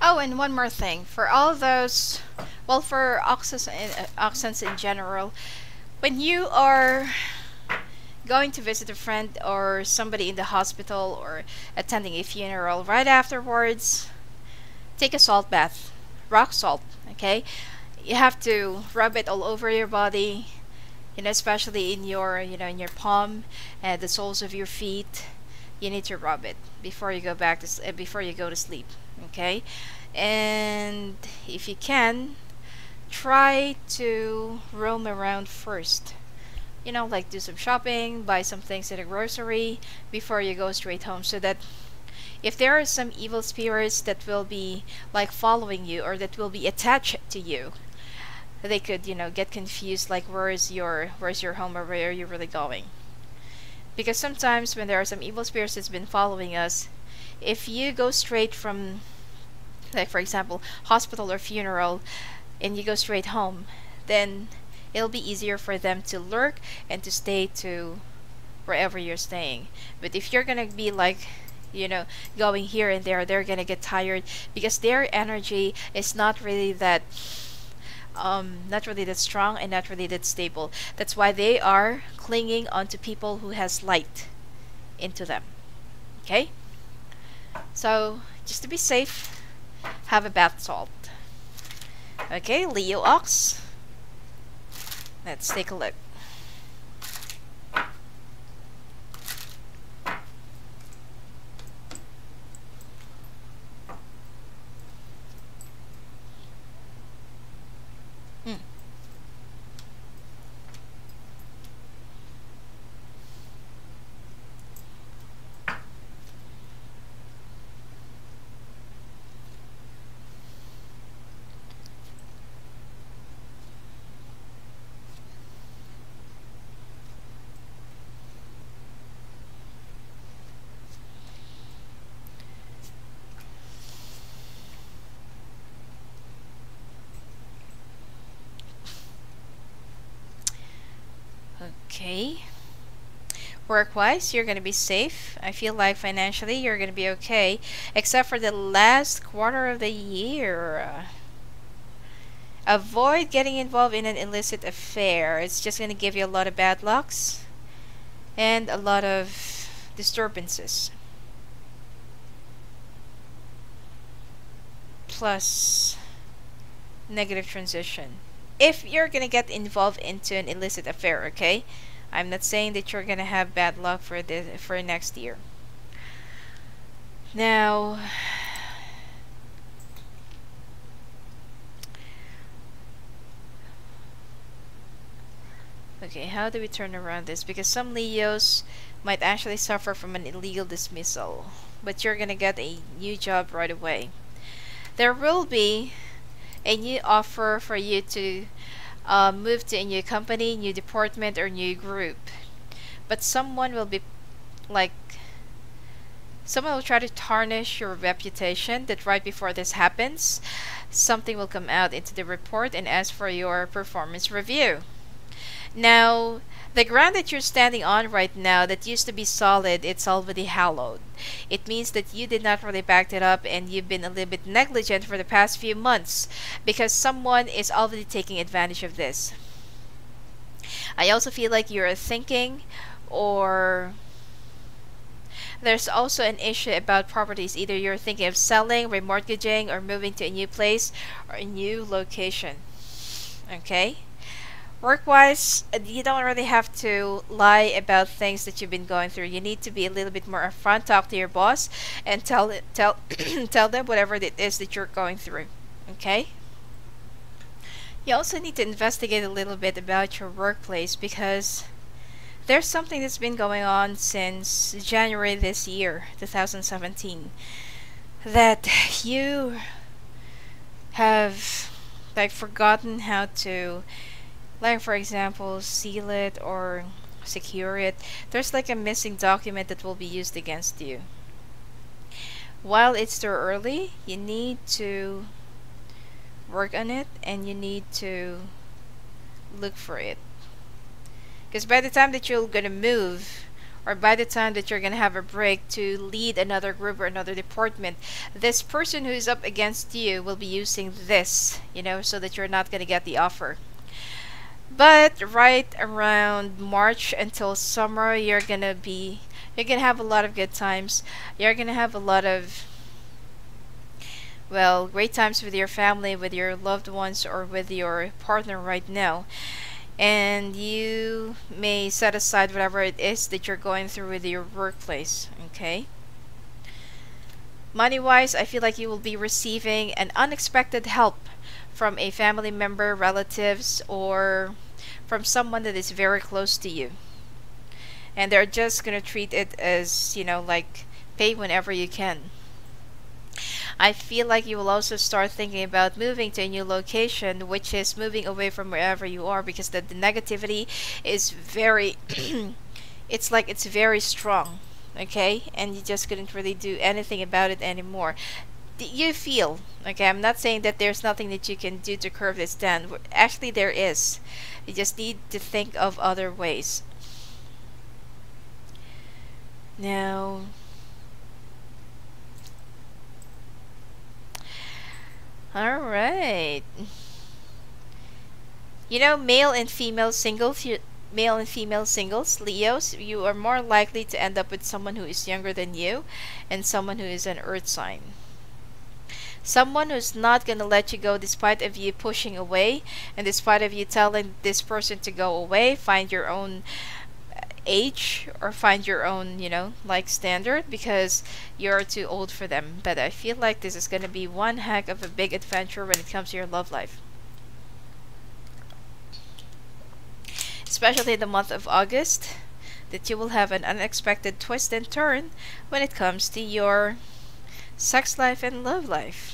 Oh, and one more thing. For all those, well, for oxens in general, when you are going to visit a friend or somebody in the hospital or attending a funeral, right afterwards, take a salt bath. Rock salt, okay? You have to rub it all over your body, you know, especially in your, you know, in your palm and the soles of your feet. You need to rub it before you go back to before you go to sleep, okay? And if you can, try to roam around first you know, like do some shopping, buy some things at a grocery before you go straight home, so that if there are some evil spirits that will be like following you or that will be attached to you, they could, you know, get confused, like where's your home, or where are you really going. Because sometimes when there are some evil spirits that's been following us, if you go straight from, like for example, hospital or funeral, and you go straight home, then it'll be easier for them to lurk and to stay to wherever you're staying. But if you're gonna be like, you know, going here and there, they're gonna get tired, because their energy is not really that strong and not really that stable. That's why they are clinging onto people who has light into them. Okay, so just to be safe, have a bath salt. Okay, Leo Ox, let's take a look. Okay, work-wise, you're going to be safe. I feel like financially you're going to be okay, except for the last quarter of the year. Avoid getting involved in an illicit affair. It's just going to give you a lot of bad lucks and a lot of disturbances. Plus negative transition. If you're gonna get involved into an illicit affair, okay? I'm not saying that you're gonna have bad luck for next year. Now, okay, how do we turn around this? Because some Leos might actually suffer from an illegal dismissal, but you're gonna get a new job right away. There will be a new offer for you to move to a new company, new department, or new group. But someone will be like, someone will try to tarnish your reputation, that right before this happens, something will come out into the report and ask for your performance review. Now, the ground that you're standing on right now that used to be solid, it's already hallowed. It means that you did not really back it up, and you've been a little bit negligent for the past few months, because someone is already taking advantage of this. I also feel like you're thinking, or there's also an issue about properties. Either you're thinking of selling, remortgaging, or moving to a new place or a new location. Okay? Work-wise, you don't really have to lie about things that you've been going through. You need to be a little bit more upfront. Talk to your boss and tell tell them whatever it is that you're going through. Okay? You also need to investigate a little bit about your workplace, because there's something that's been going on since January this year, 2017, that you have like forgotten how to, like for example, seal it or secure it. There's like a missing document that will be used against you. While it's too early, you need to work on it, and you need to look for it. Because by the time that you're gonna move, or by the time that you're gonna have a break to lead another group or another department, this person who's up against you will be using this, you know, so that you're not gonna get the offer. But right around March until summer, you're gonna have a lot of good times. You're gonna have a lot of, well, great times with your family, with your loved ones, or with your partner right now. And you may set aside whatever it is that you're going through with your workplace. Okay? Money-wise, I feel like you will be receiving an unexpected help from a family member, relatives, or from someone that is very close to you. And they're just gonna treat it as, you know, like pay whenever you can. I feel like you will also start thinking about moving to a new location, which is moving away from wherever you are, because the negativity is very it's like it's very strong, okay? And you just couldn't really do anything about it anymore. You feel, okay, I'm not saying that there's nothing that you can do to curb this down. Actually, there is. You just need to think of other ways. Now, all right. You know, male and female singles, Leos, you are more likely to end up with someone who is younger than you and someone who is an earth sign. Someone who's not going to let you go despite of you pushing away and despite of you telling this person to go away. Find your own age or find your own, you know, like standard, because you're too old for them. But I feel like this is going to be one heck of a big adventure when it comes to your love life. Especially in the month of August, that you will have an unexpected twist and turn when it comes to your sex life and love life.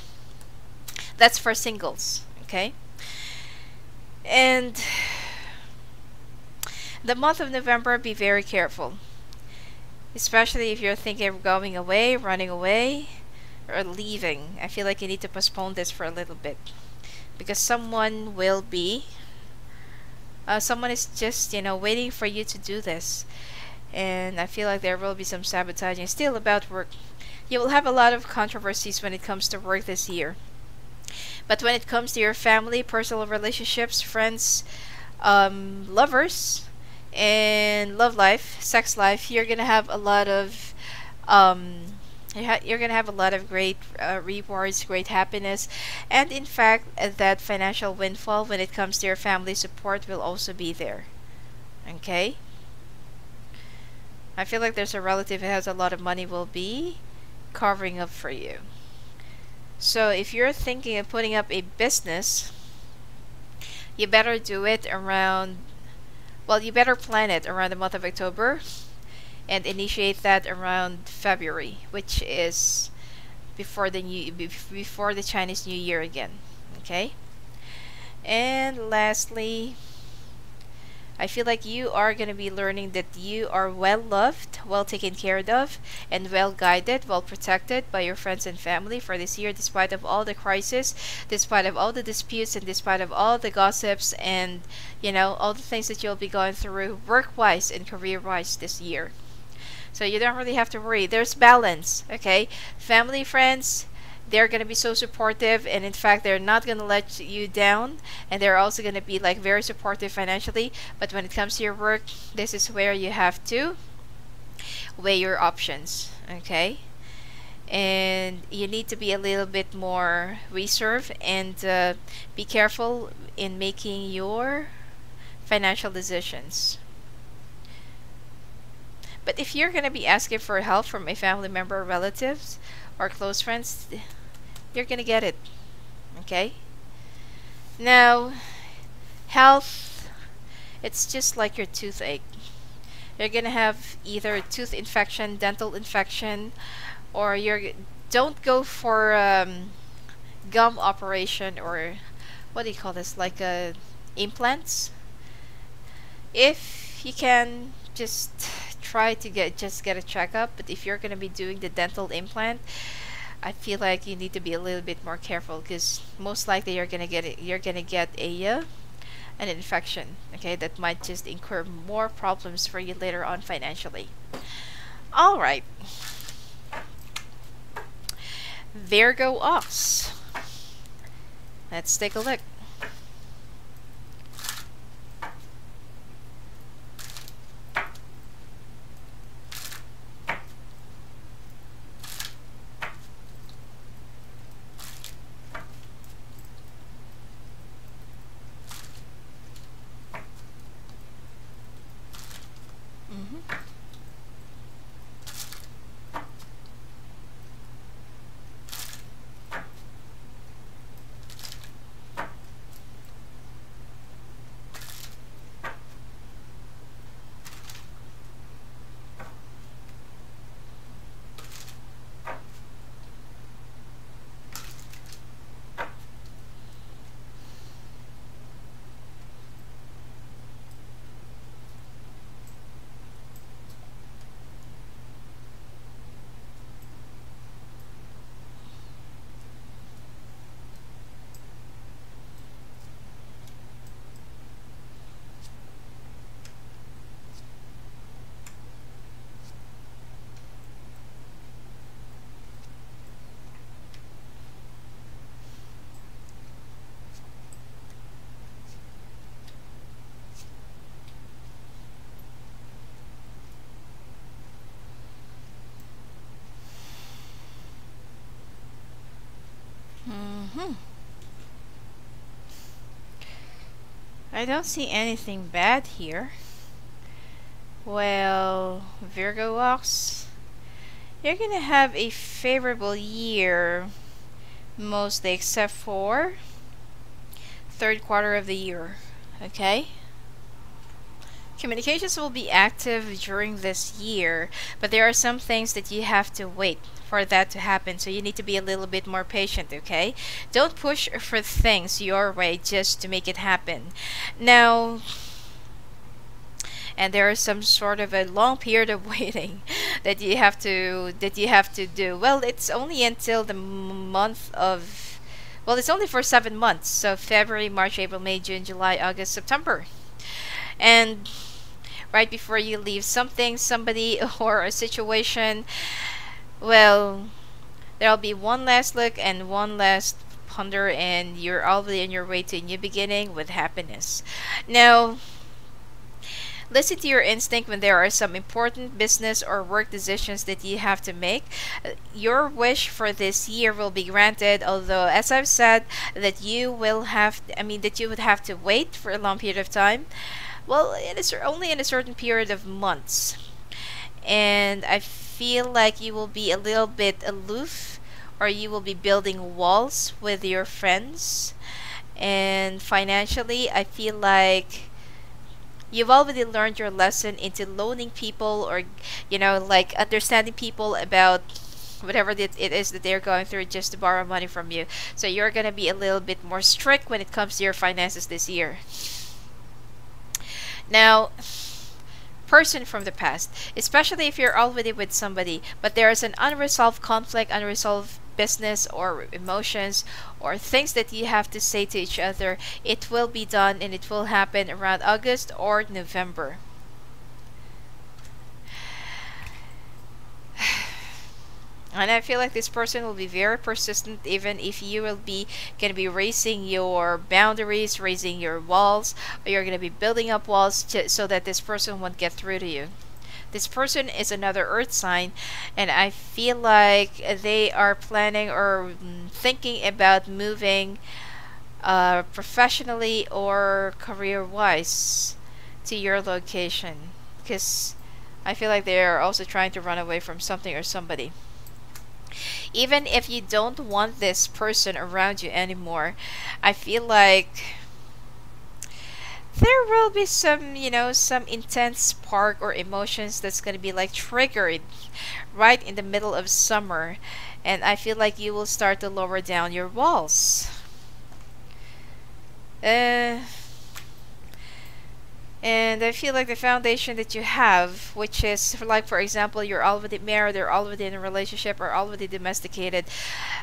That's for singles, okay? And the month of November, be very careful. Especially if you're thinking of going away, running away, or leaving. I feel like you need to postpone this for a little bit. Because someone will be someone is just, you know, waiting for you to do this. And I feel like there will be some sabotaging. Still about work. You will have a lot of controversies when it comes to work this year. But when it comes to your family, personal relationships, friends, lovers, and love life, sex life, you're gonna have a lot of you're gonna have a lot of great rewards, great happiness, and in fact, that financial windfall when it comes to your family support will also be there. Okay? I feel like there's a relative who has a lot of money will be covering up for you. So if you're thinking of putting up a business, you better do it around, well, you better plan it around the month of October and initiate that around February, which is before the Chinese New Year again. Okay? And lastly, I feel like you are going to be learning that you are well loved, well taken care of, and well guided, well protected by your friends and family for this year, despite of all the crisis, despite of all the disputes, and despite of all the gossips and, you know, all the things that you'll be going through work-wise and career-wise this year. So you don't really have to worry. There's balance, okay? Family, friends, they're going to be so supportive, and in fact they're not going to let you down, and they're also going to be like very supportive financially. But when it comes to your work, this is where you have to weigh your options, okay? And you need to be a little bit more reserved and be careful in making your financial decisions. But if you're going to be asking for help from a family member or relatives or close friends, you're going to get it. Okay? Now, health, it's just like your toothache. You're going to have either tooth infection, dental infection, or don't go for gum operation, or what do you call this, like implants. If you can, just try to get a checkup. But if you're going to be doing the dental implant, I feel like you need to be a little bit more careful, because most likely you're going to get an infection, okay, that might just incur more problems for you later on financially. All right, Virgo Ox, let's take a look. I don't see anything bad here. Well, Virgo walks, you're gonna have a favorable year, mostly except for third quarter of the year. Okay? Communications will be active during this year, but there are some things that you have to wait for that to happen, so you need to be a little bit more patient, okay? Don't push for things your way just to make it happen. Now, and there is some sort of a long period of waiting that you have to do. Well, it's only until the month of, well, it's only for 7 months. So February, March, April, May, June, July, August, September. And right before you leave something, somebody, or a situation, well, there'll be one last look and one last ponder, and you're already on your way to a new beginning with happiness. Now, listen to your instinct when there are some important business or work decisions that you have to make. Your wish for this year will be granted, although, as I've said, that you will have, that you would have to wait for a long period of time. Well, it is only in a certain period of months. And I feel like you will be a little bit aloof, or you will be building walls with your friends. And financially, I feel like you've already learned your lesson into loaning people, or like understanding people about whatever it is that they're going through just to borrow money from you. So you're going to be a little bit more strict when it comes to your finances this year. Now, person from the past, especially if you're already with somebody, but there is an unresolved conflict, unresolved business or emotions or things that you have to say to each other, it will be done, and it will happen around August or November. And I feel like this person will be very persistent, even if you will be going to be raising your boundaries, raising your walls, or you're going to be building up walls so that this person won't get through to you. This person is another earth sign, and I feel like they are planning or thinking about moving professionally or career-wise to your location, because I feel like they are also trying to run away from something or somebody. Even if you don't want this person around you anymore, I feel like there will be some, some intense spark or emotions that's going to be like triggered right in the middle of summer. And I feel like you will start to lower down your walls. And I feel like the foundation that you have, which is like, for example, you're already married, or already in a relationship, or already domesticated,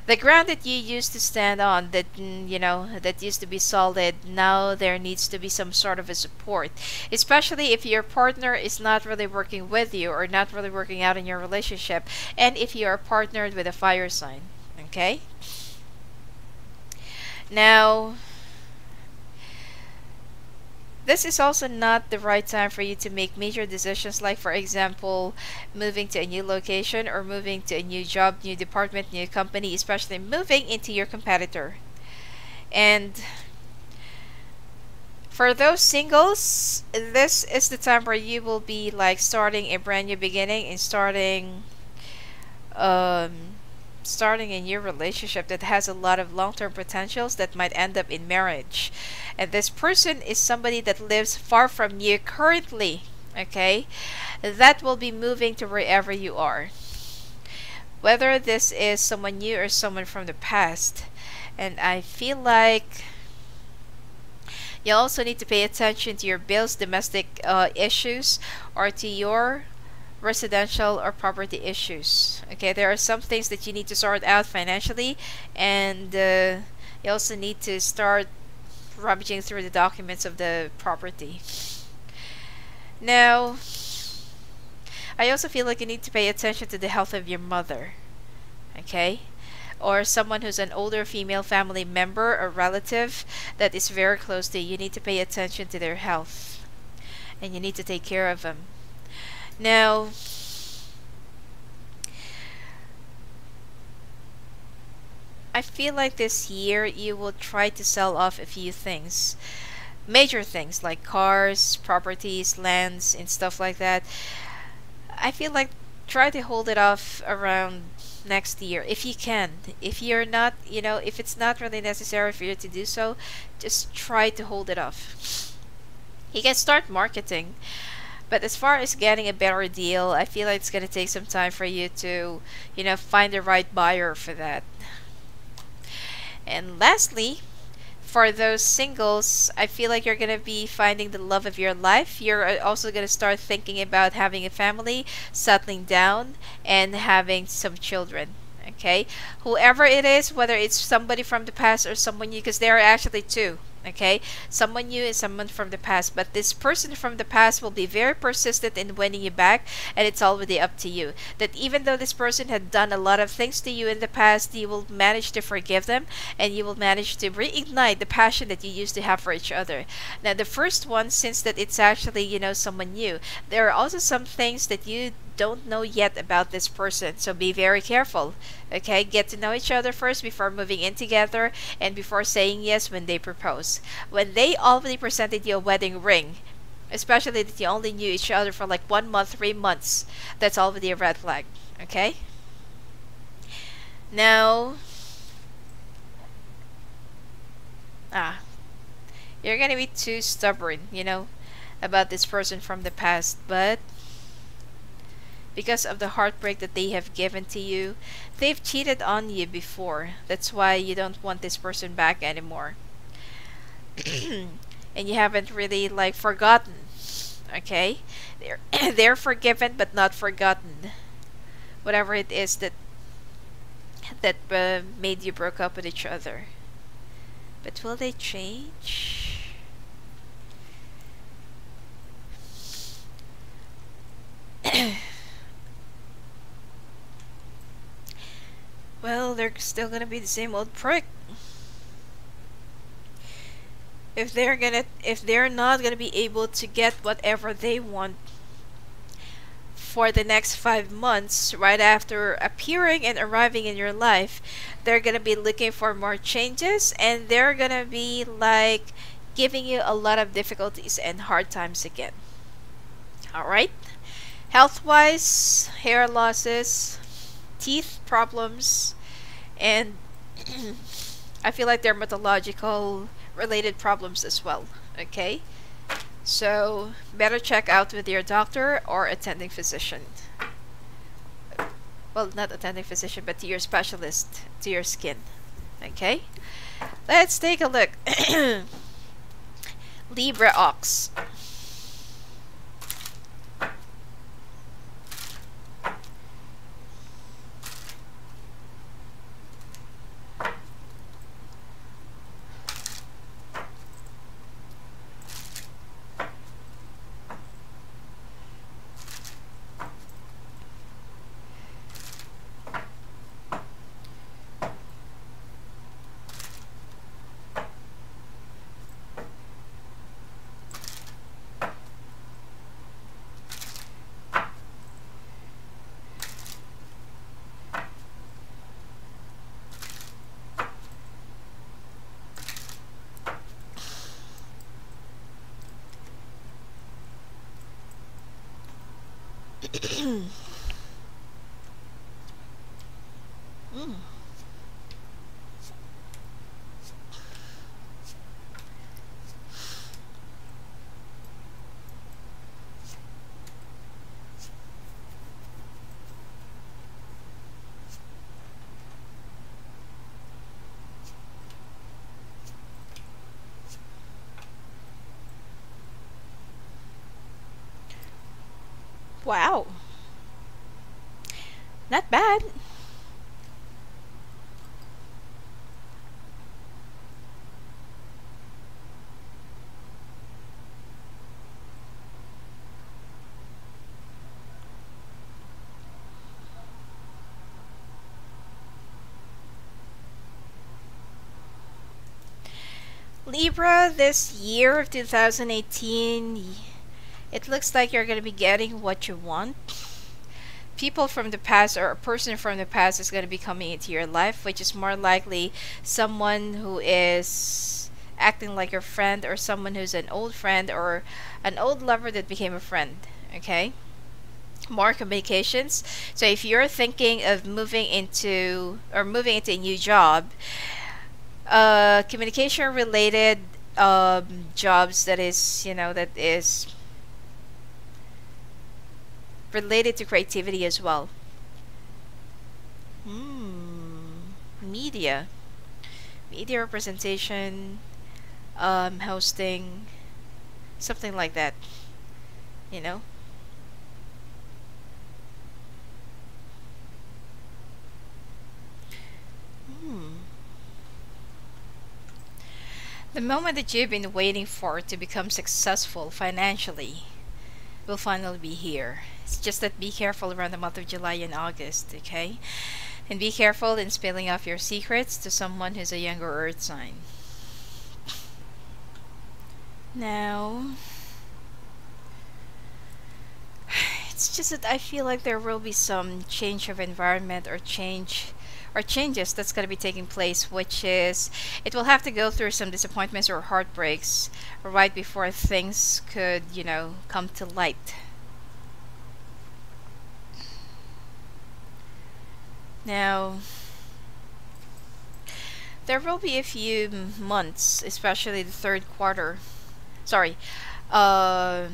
the ground that you used to stand on, that that used to be solid, now there needs to be some sort of a support, especially if your partner is not really working with you or not really working out in your relationship, and if you are partnered with a fire sign. Okay? Now, this is also not the right time for you to make major decisions, like, for example, moving to a new location, or moving to a new job, new department, new company, especially moving into your competitor. And for those singles, this is the time where you will be like starting a brand new beginning and starting a new relationship that has a lot of long-term potentials that might end up in marriage. And this person is somebody that lives far from you currently, okay? That will be moving to wherever you are. Whether this is someone new or someone from the past. And I feel like you also need to pay attention to your bills, domestic issues, or to your residential or property issues. Okay, there are some things that you need to sort out financially, and you also need to start rummaging through the documents of the property. Now, I also feel like you need to pay attention to the health of your mother, okay? Or someone who's an older female family member or relative that is very close to you. You need to pay attention to their health, and you need to take care of them. Now, I feel like this year you will try to sell off a few things. major things like cars, properties, lands, and stuff like that. I feel like try to hold it off around next year if you can. If you're not, if it's not really necessary for you to do so, just try to hold it off. You can start marketing, but as far as getting a better deal, I feel like it's going to take some time for you to, find the right buyer for that. And lastly, for those singles, I feel like you're going to be finding the love of your life. You're also going to start thinking about having a family, settling down, and having some children. Okay? Whoever it is, whether it's somebody from the past or someone new, because there are actually two. Okay, someone new and someone from the past, but this person from the past will be very persistent in winning you back, and it's already up to you. That even though this person had done a lot of things to you in the past, you will manage to forgive them, and you will manage to reignite the passion that you used to have for each other. Now, the first one, since that it's actually, someone new, there are also some things that you don't know yet about this person, so be very careful. Okay, get to know each other first before moving in together, and before saying yes when they propose. When they already presented you a wedding ring, especially that you only knew each other for like 1 month, 3 months, that's already a red flag. Okay, now you're gonna be too stubborn, about this person from the past, but because of the heartbreak that they have given to you, they've cheated on you before. That's why you don't want this person back anymore. And you haven't really like forgotten. Okay? They're forgiven but not forgotten. Whatever it is that made you broke up with each other. But will they change? Well, they're still gonna be the same old prick. If they're not gonna be able to get whatever they want for the next 5 months right after appearing and arriving in your life, they're gonna be looking for more changes, and they're gonna be like giving you a lot of difficulties and hard times again. Alright? Health-wise, hair losses, teeth problems, and I feel like dermatological related problems as well. Okay, so better check out with your doctor or attending physician. Well, not attending physician, but to your specialist, to your skin. Okay, let's take a look. Libra Ox. Wow, not bad. Libra, this year of 2018, it looks like you're going to be getting what you want. People from the past, or a person from the past, is going to be coming into your life, which is more likely someone who is acting like your friend, or someone who's an old friend or an old lover that became a friend. Okay, more communications. So if you're thinking of moving into a new job, communication related jobs that is, that is related to creativity as well. Media, media representation, hosting, something like that, you know. The moment that you've been waiting for to become successful financially will finally be here. It's just that be careful around the month of July and August, okay? And be careful in spilling off your secrets to someone who's a younger earth sign. Now, it's just that I feel like there will be some change of environment or changes that's going to be taking place, which is it will have to go through some disappointments or heartbreaks right before things could, come to light. Now, there will be a few months, especially the third quarter. Sorry, uh,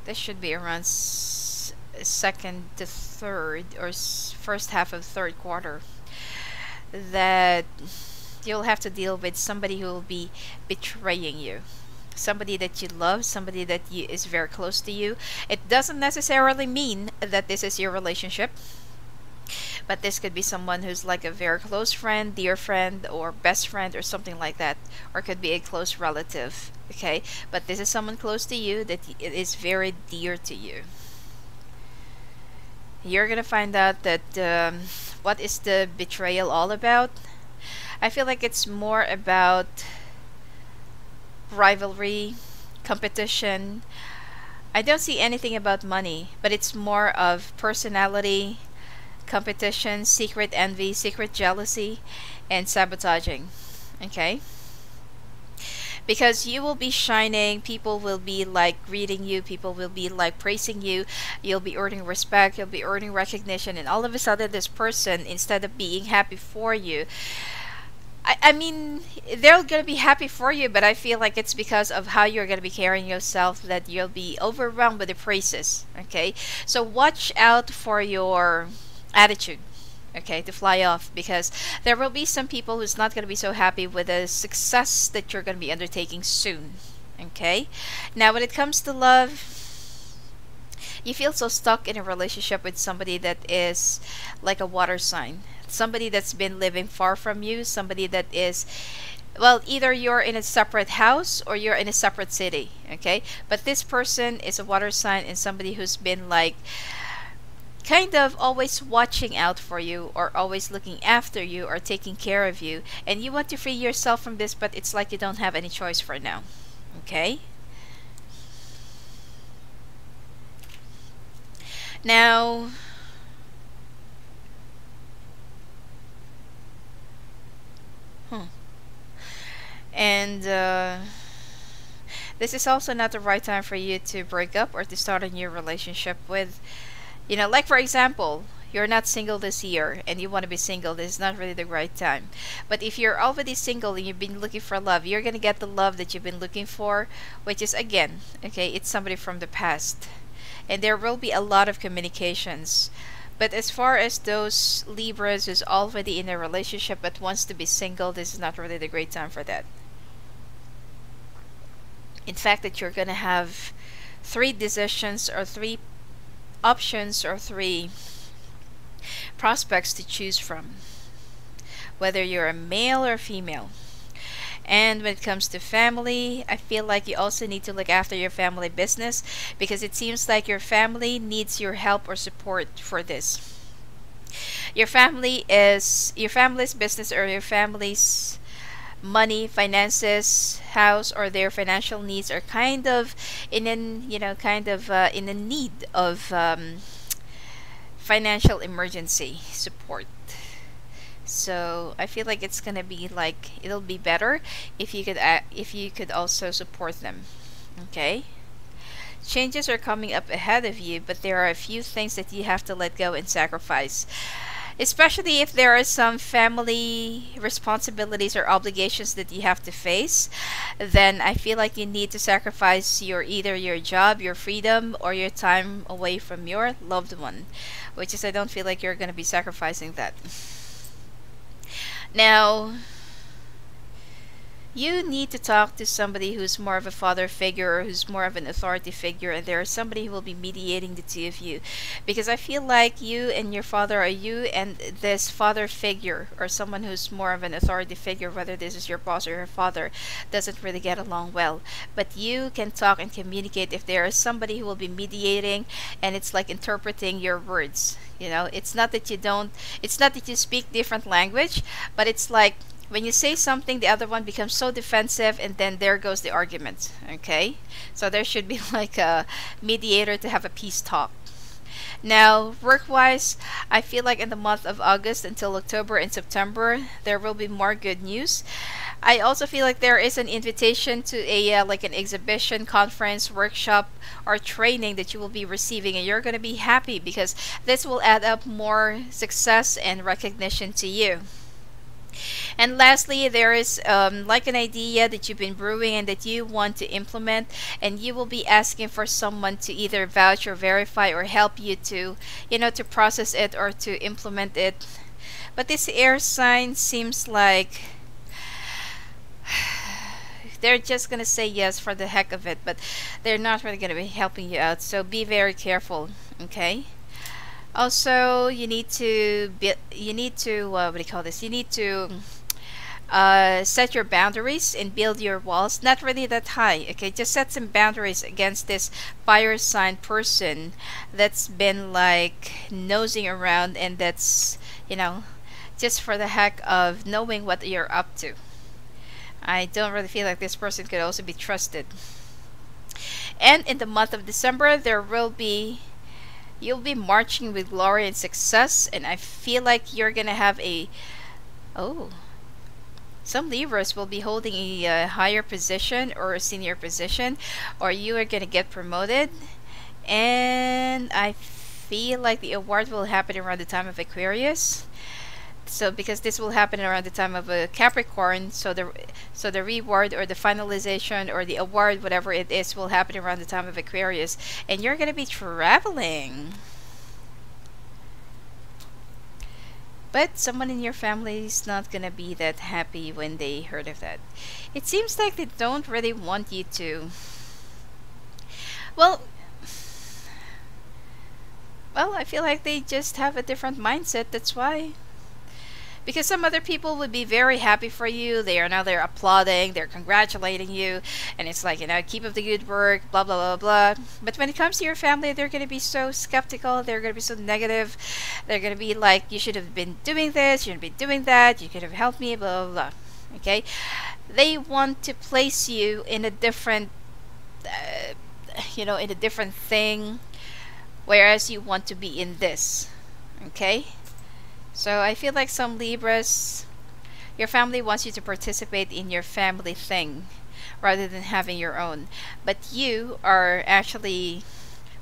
this should be around second to third, or first half of third quarter, that you'll have to deal with somebody who will be betraying you, somebody that you love, somebody that is very close to you. It doesn't necessarily mean that this is your relationship, but this could be someone who's like a very close friend, dear friend, or best friend, or something like that, or could be a close relative. Okay, but this is someone close to you that it is very dear to you. You're gonna find out that what is the betrayal all about. I feel like it's more about rivalry, competition. I don't see anything about money, but it's more of personality, competition, secret envy, secret jealousy, and sabotaging. Okay? Because you will be shining, people will be like greeting you, people will be like praising you, you'll be earning respect, you'll be earning recognition, and all of a sudden this person, instead of being happy for you, I mean, they're gonna be happy for you, but I feel like it's because of how you're gonna be carrying yourself that you'll be overwhelmed with the praises. Okay, so watch out for your attitude, okay, to fly off, because there will be some people who's not going to be so happy with the success that you're going to be undertaking soon. Okay, now when it comes to love, you feel so stuck in a relationship with somebody that is like a water sign, somebody that's been living far from you, somebody that is, well, either you're in a separate house or you're in a separate city. Okay, but this person is a water sign and somebody who's been like kind of always watching out for you, or always looking after you, or taking care of you, and you want to free yourself from this, but it's like you don't have any choice for now. Okay, now and this is also not the right time for you to break up or to start a new relationship with, like for example, you're not single this year and you want to be single. This is not really the right time. But if you're already single and you've been looking for love, you're going to get the love that you've been looking for, which is, again, okay, it's somebody from the past. And there will be a lot of communications. But as far as those Libras who's already in a relationship but wants to be single, this is not really the great time for that. In fact, that you're going to have three decisions, or three options, or three prospects to choose from, whether you're a male or female. And when it comes to family, I feel like you also need to look after your family business, because it seems like your family needs your help or support for this. Your family's business, or your family's money, finances, house, or their financial needs are kind of in a need of financial emergency support. So I feel like it's gonna be like, it'll be better if you could also support them. Okay. Changes are coming up ahead of you, but there are a few things that you have to let go and sacrifice. Especially if there are some family responsibilities or obligations that you have to face, then I feel like you need to sacrifice either your job, your freedom, or your time away from your loved one. Which is, I don't feel like you're going to be sacrificing that. Now, you need to talk to somebody who's more of a father figure or who's more of an authority figure, and there is somebody who will be mediating the two of you, because I feel like you and your father, or you and this father figure, or someone who's more of an authority figure, whether this is your boss or your father, doesn't really get along well. But you can talk and communicate if there is somebody who will be mediating, and it's like interpreting your words. You know, it's not that you speak different language, but it's like when you say something, the other one becomes so defensive, and then there goes the argument. Okay? So there should be like a mediator to have a peace talk. Now, work-wise, I feel like in the month of August until October and September, there will be more good news. I also feel like there is an invitation to a like an exhibition, conference, workshop, or training that you will be receiving, and you're going to be happy because this will add up more success and recognition to you. And lastly, there is like an idea that you've been brewing and that you want to implement, and you will be asking for someone to either vouch or verify or help you to, to process it or to implement it. But this air sign seems like they're just going to say yes for the heck of it, but they're not really going to be helping you out. So be very careful, okay? Also, you need to what do you call this? You need to set your boundaries and build your walls. Not really that high, okay? Just set some boundaries against this fire sign person that's been like nosing around, and that's, just for the heck of knowing what you're up to. I don't really feel like this person could also be trusted. And in the month of December, you'll be marching with glory and success, and I feel like you're gonna have some Libras will be holding a higher position or a senior position, or you are gonna get promoted. And I feel like the award will happen around the time of Aquarius. So because this will happen around the time of a Capricorn, so the reward or the finalization or the award, whatever it is, will happen around the time of Aquarius, and you're gonna be traveling. But someone in your family is not gonna be that happy when they heard of that. It seems like they don't really want you to. Well, I feel like they just have a different mindset. That's why. Because some other people would be very happy for you. They're applauding, they're congratulating you, and it's like, keep up the good work, blah blah blah blah. But when it comes to your family, they're gonna be so skeptical, they're gonna be so negative, they're gonna be like, you should have been doing this, you should be doing that, you could have helped me, blah blah blah. Okay? They want to place you in a different in a different thing, whereas you want to be in this. Okay? So I feel like some Libras, your family wants you to participate in your family thing rather than having your own. But you are actually,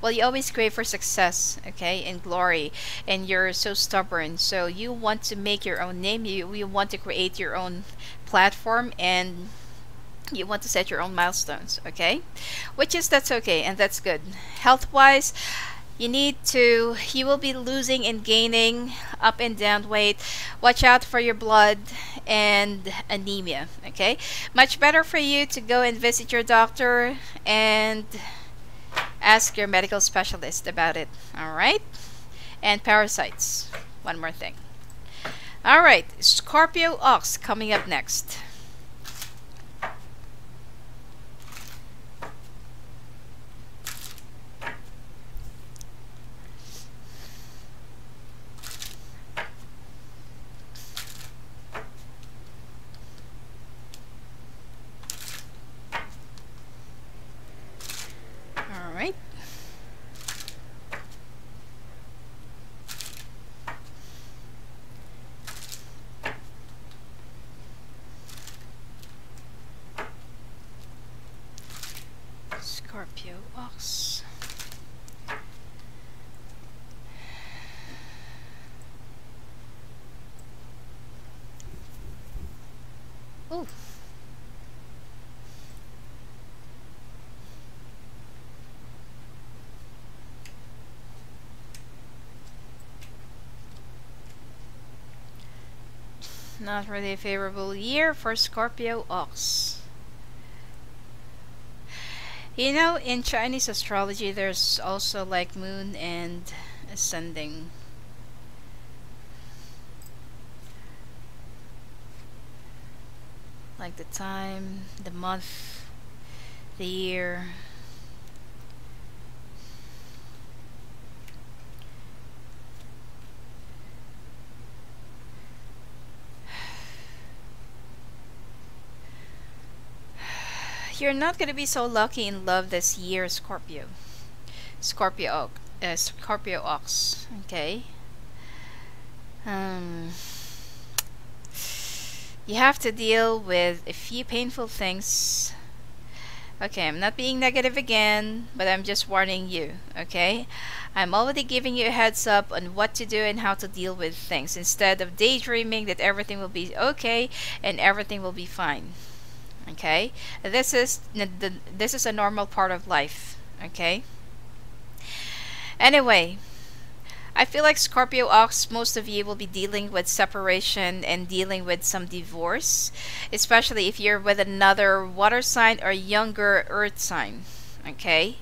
you always crave for success, okay, and glory, and you're so stubborn. So you want to make your own name, you want to create your own platform, and you want to set your own milestones, okay? That's okay, and that's good. Health-wise, you will be losing and gaining, up and down weight. Watch out for your blood and anemia, okay? Much better for you to go and visit your doctor and ask your medical specialist about it, all right? And parasites, one more thing. All right, Scorpio Ox coming up next. Not really a favorable year for Scorpio Ox. You know, in Chinese astrology, there's also like moon and ascending. Like the time, the month, the year. You're not going to be so lucky in love this year, Scorpio. Scorpio Ox. Okay. You have to deal with a few painful things. Okay, I'm not being negative again, but I'm just warning you, okay? I'm already giving you a heads up on what to do and how to deal with things, instead of daydreaming that everything will be okay and everything will be fine. Okay? This is a normal part of life, okay? Anyway, I feel like Scorpio Ox, most of you will be dealing with separation and dealing with some divorce, especially if you're with another water sign or younger earth sign. Okay?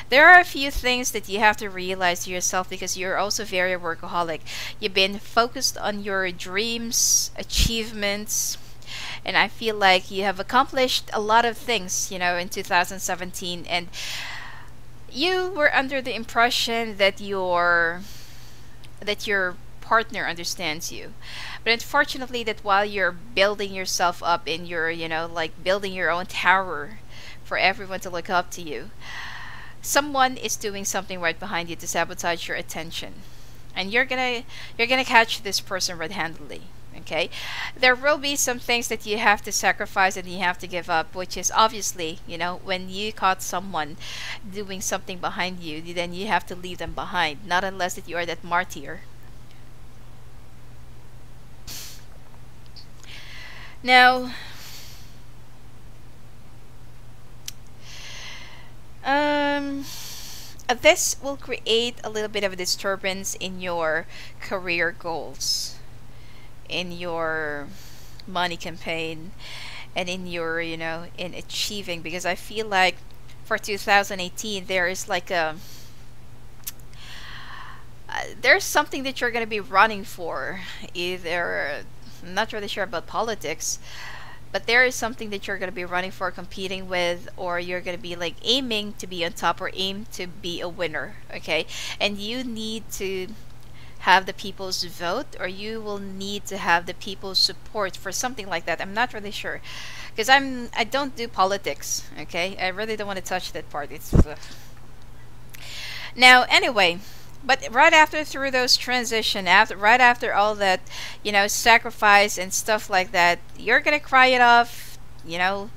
There are a few things that you have to realize to yourself, because you're also very workaholic. You've been focused on your dreams, achievements, and I feel like you have accomplished a lot of things, you know, in 2017, and you were under the impression that your partner understands you. But unfortunately, that while you're building yourself up in your, you know, like building your own tower for everyone to look up to you, someone is doing something right behind you to sabotage your attention, and you're gonna catch this person red-handedly. Okay, there will be some things that you have to sacrifice and you have to give up, which is obviously, you know, when you caught someone doing something behind you, then you have to leave them behind, not unless that you are that martyr. Now, this will create a little bit of a disturbance in your career goals, in your money campaign, and in your, you know, in achieving, because I feel like for 2018 there is like a there's something that you're going to be running for. Either, I'm not really sure about politics, but there is something that you're going to be running for, competing with, or you're going to be like aiming to be on top or aim to be a winner. Okay, and you need to have the people's vote, or you will need to have the people's support for something like that. I'm not really sure, because I don't do politics. Okay, I really don't want to touch that part. It's now anyway. But right after, through those transition, right after all that, you know, sacrifice and stuff like that, you're gonna cry it off, you know,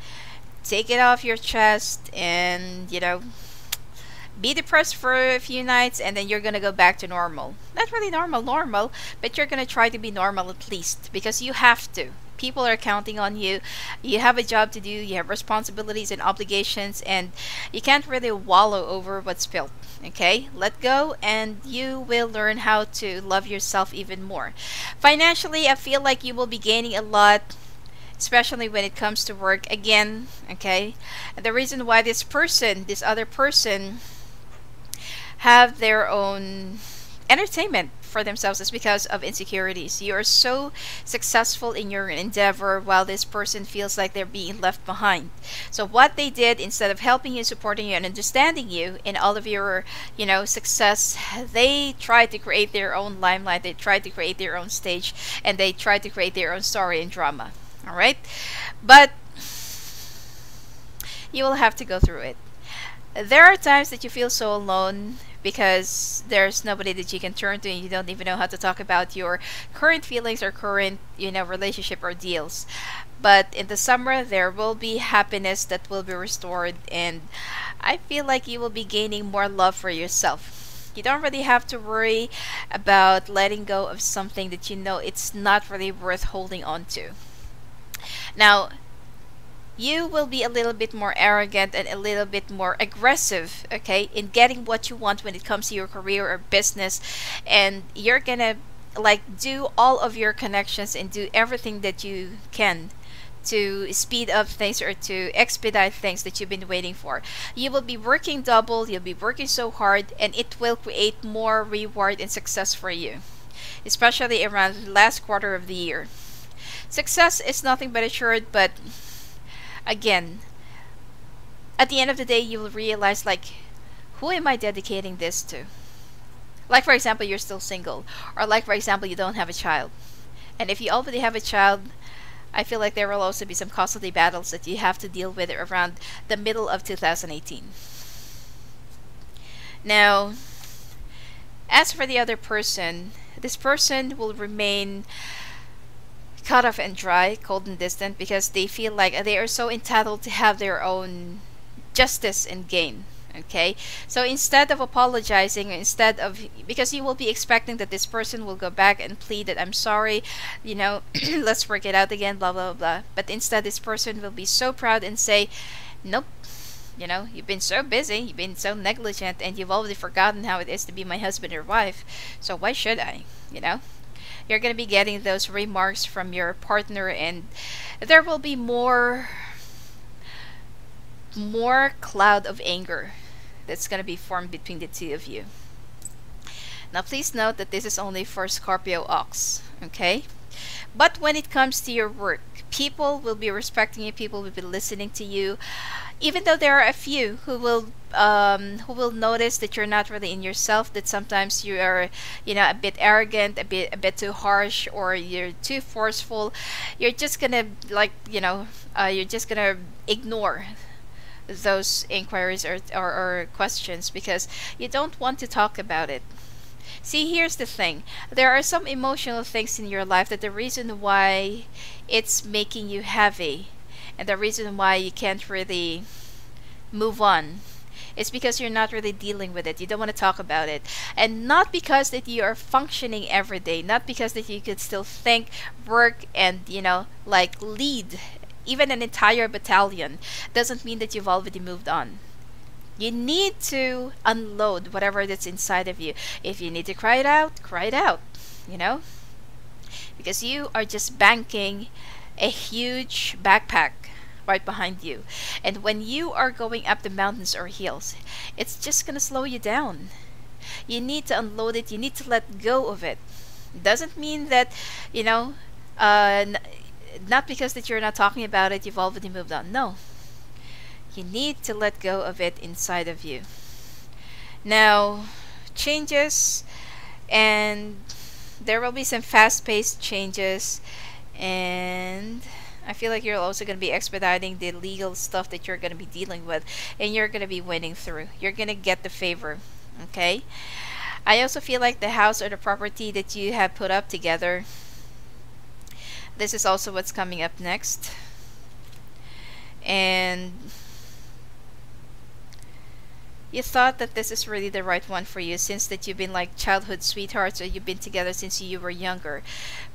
take it off your chest, and, you know, be depressed for a few nights, and then you're gonna go back to normal. Not really normal, but you're gonna try to be normal at least, because you have to. People are counting on you. You have a job to do. You have responsibilities and obligations, and you can't really wallow over what's spilled. Okay, let go, and you will learn how to love yourself even more. Financially, I feel like you will be gaining a lot, especially when it comes to work again. Okay, and the reason why this other person have their own entertainment for themselves is because of insecurities. You are so successful in your endeavor, while this person feels like they're being left behind. So what they did, instead of helping you, supporting you, and understanding you in all of your, you know, success, they tried to create their own limelight, they tried to create their own stage, and they tried to create their own story and drama. All right, but you will have to go through it. There are times that you feel so alone, because there's nobody that you can turn to, and you don't even know how to talk about your current feelings or current, you know, relationship or deals. But in the summer, there will be happiness that will be restored, and I feel like you will be gaining more love for yourself. You don't really have to worry about letting go of something that you know it's not really worth holding on to. Now, you will be a little bit more arrogant and a little bit more aggressive, okay, in getting what you want when it comes to your career or business, and you're gonna like do all of your connections and do everything that you can to speed up things or to expedite things that you've been waiting for. You will be working double, you'll be working so hard, and it will create more reward and success for you, especially around the last quarter of the year. Success is nothing but assured, but again, at the end of the day, you will realize, like, who am I dedicating this to? Like, for example, you're still single, or like, for example, you don't have a child. And if you already have a child, I feel like there will also be some custody battles that you have to deal with around the middle of 2018. Now, as for the other person, this person will remain cut off and dry, cold and distant, because they feel like they are so entitled to have their own justice and gain. Okay, so instead of apologizing, instead of, because you will be expecting that this person will go back and plead that I'm sorry, you know, let's work it out again, blah blah blah. But instead, this person will be so proud and say, nope, you know, you've been so busy, you've been so negligent, and you've already forgotten how it is to be my husband or wife, so why should I? You know, you're going to be getting those remarks from your partner, and there will be more cloud of anger that's going to be formed between the two of you. Now please note that this is only for Scorpio Ox, okay? But when it comes to your work, people will be respecting you, people will be listening to you, even though there are a few who will notice that you're not really in yourself, that sometimes you are, you know, a bit arrogant, a bit too harsh, or you're too forceful. You're just gonna, like, you know, you're just gonna ignore those inquiries or questions because you don't want to talk about it. See, here's the thing. There are some emotional things in your life that the reason why it's making you heavy and the reason why you can't really move on is because you're not really dealing with it. You don't want to talk about it. And not because that you are functioning every day, not because that you could still think, work, and, you know, like lead even an entire battalion, doesn't mean that you've already moved on. You need to unload whatever that's inside of you. If you need to cry it out, you know? Because you are just banking a huge backpack right behind you. And when you are going up the mountains or hills, it's just gonna slow you down. You need to unload it, you need to let go of it. Doesn't mean that, you know, not because that you're not talking about it, you've already moved on. No. You need to let go of it inside of you. Now, changes, and there will be some fast-paced changes, and I feel like you're also going to be expediting the legal stuff that you're going to be dealing with, and you're going to be winning through. You're going to get the favor, okay? I also feel like the house or the property that you have put up together, this is also what's coming up next. And you thought that this is really the right one for you, since that you've been like childhood sweethearts, or you've been together since you were younger.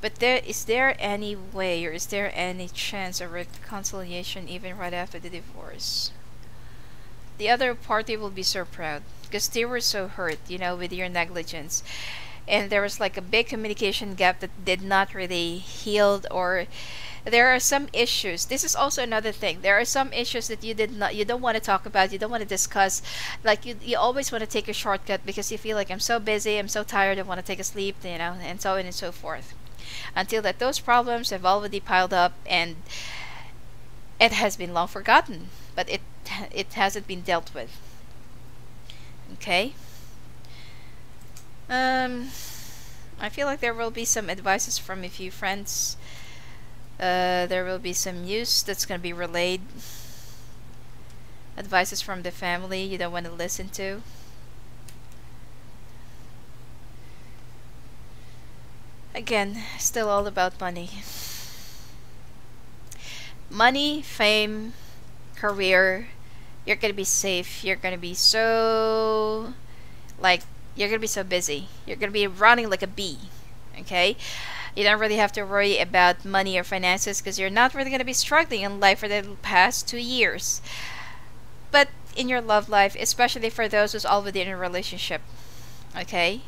But is there any way, or is there any chance of reconciliation even right after the divorce? The other party will be so proud because they were so hurt, you know, with your negligence. And there was like a big communication gap that did not really healed, or there are some issues. This is also another thing. There are some issues that you don't want to talk about, you don't want to discuss. Like you always want to take a shortcut because you feel like, I'm so busy, I'm so tired, I want to take a sleep, you know, and so on and so forth. Until that those problems have already piled up and it has been long forgotten, but it hasn't been dealt with. Okay? I feel like there will be some advices from a few friends. There will be some news that's going to be relayed. Advices from the family you don't want to listen to. Again, still all about money. Money, fame, career. You're going to be safe. You're going to be so, like, you're going to be so busy. You're going to be running like a bee. Okay? You don't really have to worry about money or finances because you're not really going to be struggling in life for the past 2 years. But in your love life, especially for those who's already in a relationship, okay?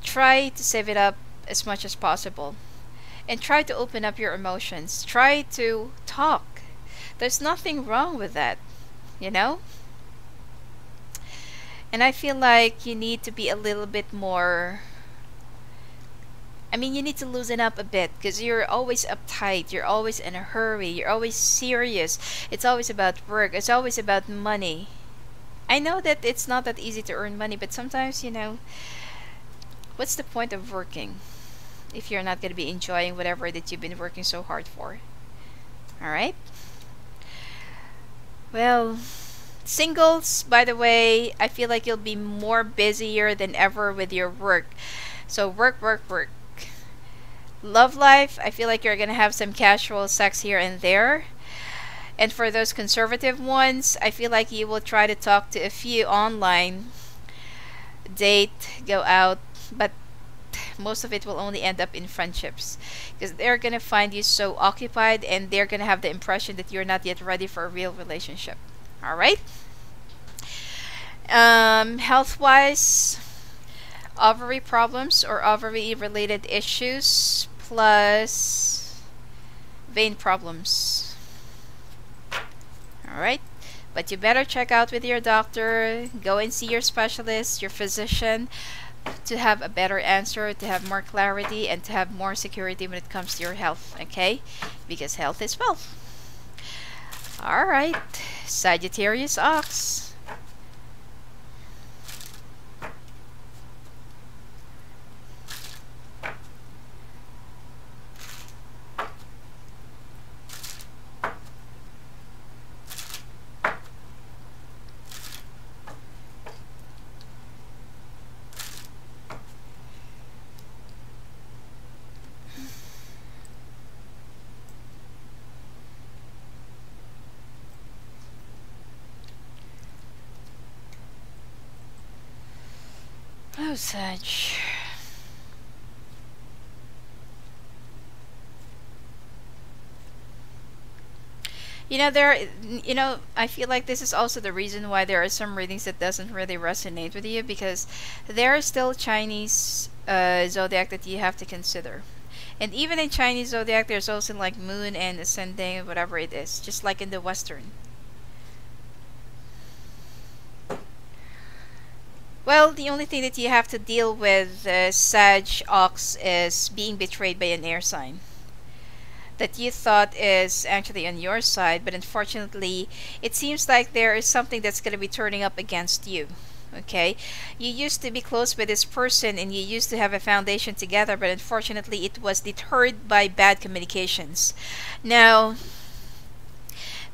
Try to save it up. as much as possible. And try to open up your emotions. Try to talk. There's nothing wrong with that, you know? And I feel like you need to be a little bit more, I mean, you need to loosen up a bit, because you're always uptight, you're always in a hurry, you're always serious. It's always about work, it's always about money. I know that it's not that easy to earn money, but sometimes, you know, what's the point of working if you're not going to be enjoying whatever that you've been working so hard for? Alright? Well, singles, by the way, I feel like you'll be more busier than ever with your work. So work, work, work. Love life, I feel like you're going to have some casual sex here and there. And for those conservative ones, I feel like you will try to talk to a few online, date, go out, but most of it will only end up in friendships, because they're going to find you so occupied, and they're going to have the impression that you're not yet ready for a real relationship. Alright? Health-wise, ovary problems or ovary related issues plus vein problems. Alright, but you better check out with your doctor, go and see your specialist, your physician, to have a better answer, to have more clarity, and to have more security when it comes to your health, okay? Because health is wealth. Alright, Sagittarius Ox. Oh, Sag. I feel like this is also the reason why there are some readings that doesn't really resonate with you, because there are still Chinese zodiac that you have to consider. And even in Chinese zodiac, there's also like moon and ascending, whatever it is, just like in the Western. Well, the only thing that you have to deal with, Sag Ox, is being betrayed by an air sign that you thought is actually on your side, but unfortunately, it seems like there is something that's going to be turning up against you. Okay, you used to be close with this person and you used to have a foundation together, but unfortunately, it was deterred by bad communications. Now,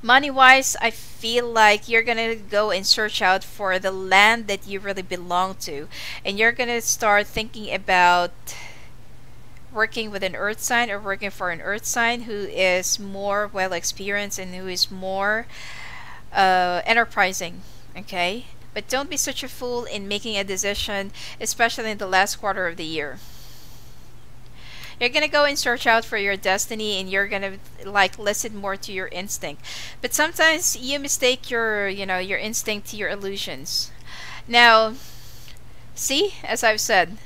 money-wise, I feel like you're gonna go and search out for the land that you really belong to, and you're gonna start thinking about working with an earth sign or working for an earth sign who is more well experienced and who is more enterprising. Okay, but don't be such a fool in making a decision, especially in the last quarter of the year. You're gonna go and search out for your destiny, and you're gonna like listen more to your instinct. But sometimes you mistake your instinct to your illusions. Now, see, as I've said,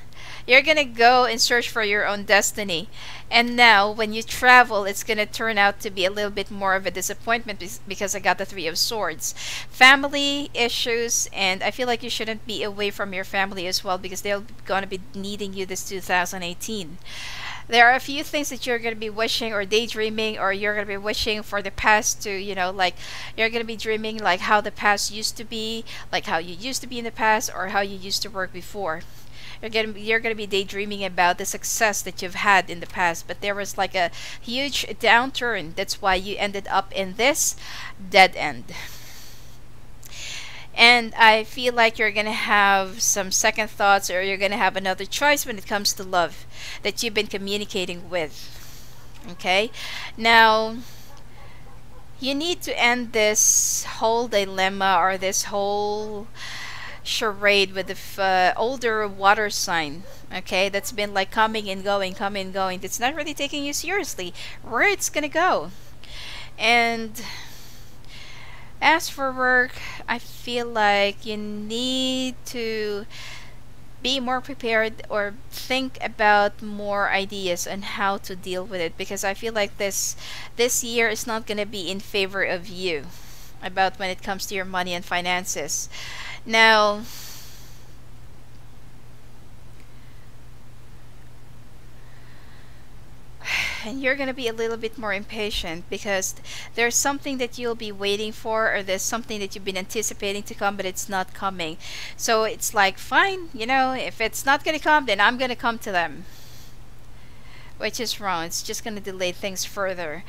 you're gonna go and search for your own destiny, and now when you travel, it's gonna turn out to be a little bit more of a disappointment, because I got the Three of Swords. Family issues, and I feel like you shouldn't be away from your family as well, because they're gonna be needing you this 2018. There are a few things that you're going to be wishing or daydreaming, or you're going to be wishing for the past to, like you're going to be dreaming like how the past used to be, like how you used to be in the past, or how you used to work before. You're going to be daydreaming about the success that you've had in the past, but there was like a huge downturn. That's why you ended up in this dead end. And I feel like you're going to have some second thoughts, or you're going to have another choice when it comes to love that you've been communicating with. Okay? Now, you need to end this whole dilemma or this whole charade with the older water sign. Okay? That's been like coming and going, coming and going. That's not really taking you seriously. Where it's going to go. And as for work, I feel like you need to be more prepared, or think about more ideas on how to deal with it, because I feel like this year is not going to be in favor of you about when it comes to your money and finances. Now, and you're going to be a little bit more impatient because there's something that you'll be waiting for, or there's something that you've been anticipating to come but it's not coming. So it's like, fine, you know, if it's not going to come, then I'm going to come to them, which is wrong. It's just going to delay things further.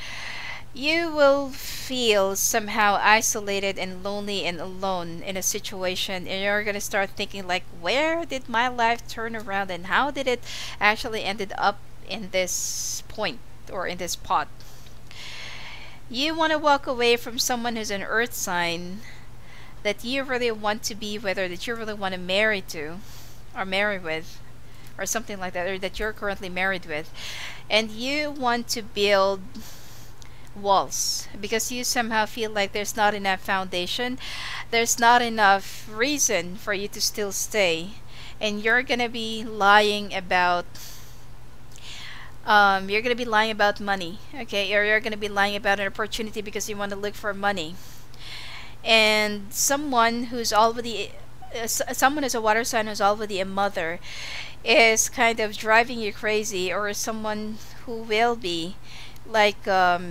You will feel somehow isolated and lonely and alone in a situation, and you're going to start thinking like, where did my life turn around, and how did it actually ended up in this point or in this pot. You want to walk away from someone who's an earth sign that you really want to be with, or that you really want to marry to or marry with, or something like that, or that you're currently married with, and you want to build walls because you somehow feel like there's not enough foundation, there's not enough reason for you to still stay, and you're gonna be lying about money, okay, or you're gonna be lying about an opportunity because you want to look for money. And someone who's already someone who's a water sign who's already a mother is kind of driving you crazy, or someone who will be like what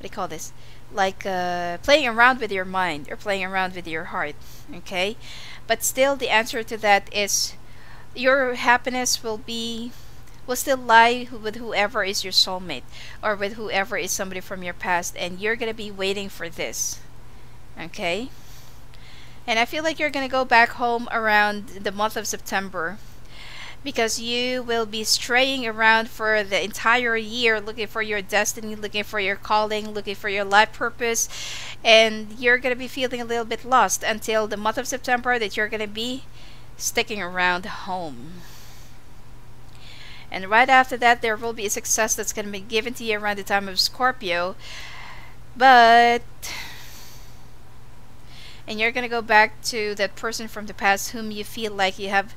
do you call this, like playing around with your mind or playing around with your heart, okay. But still, the answer to that is your happiness will still lie with whoever is your soulmate, or with whoever is somebody from your past, and you're gonna be waiting for this, okay. And I feel like you're gonna go back home around the month of September, because you will be straying around for the entire year looking for your destiny, looking for your calling, looking for your life purpose, and you're gonna be feeling a little bit lost until the month of September, that you're gonna be sticking around home. And right after that, there will be a success that's going to be given to you around the time of Scorpio. And you're going to go back to that person from the past whom you feel like you have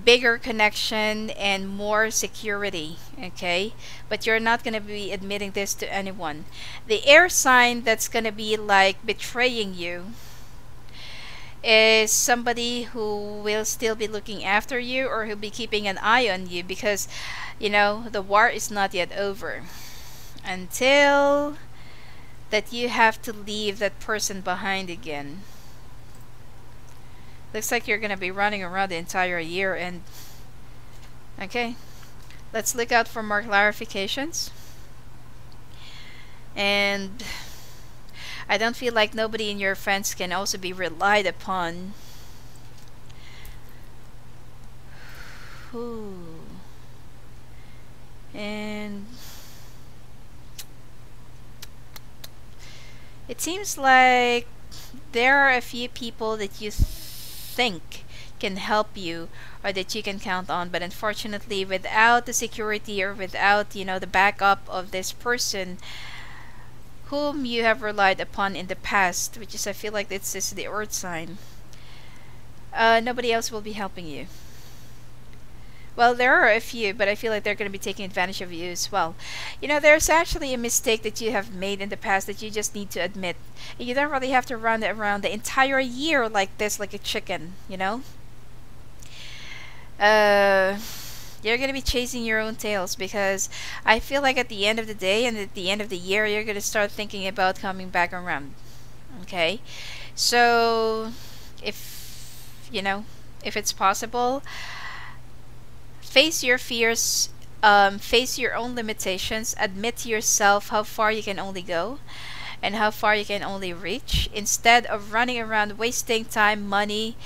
bigger connection and more security, okay. But you're not going to be admitting this to anyone. The air sign that's going to be like betraying you is somebody who will still be looking after you, or who'll be keeping an eye on you, because you know the war is not yet over until that you have to leave that person behind again. Looks like you're gonna be running around the entire year. And okay, let's look out for more clarifications. And I don't feel like nobody in your friends can also be relied upon. Ooh. And it seems like there are a few people that you think can help you, or that you can count on, but unfortunately without the security, or without, you know, the backup of this person whom you have relied upon in the past, which is, I feel like this is the earth sign, nobody else will be helping you. Well, there are a few, but I feel like they're going to be taking advantage of you as well. You know, there's actually a mistake that you have made in the past that you just need to admit. You don't really have to run around the entire year like this, like a chicken, you know? You're going to be chasing your own tails, because I feel like at the end of the day and at the end of the year, you're going to start thinking about coming back around. Okay? So, if, you know, if it's possible, face your fears, face your own limitations, admit to yourself how far you can only go and how far you can only reach, instead of running around wasting time, money,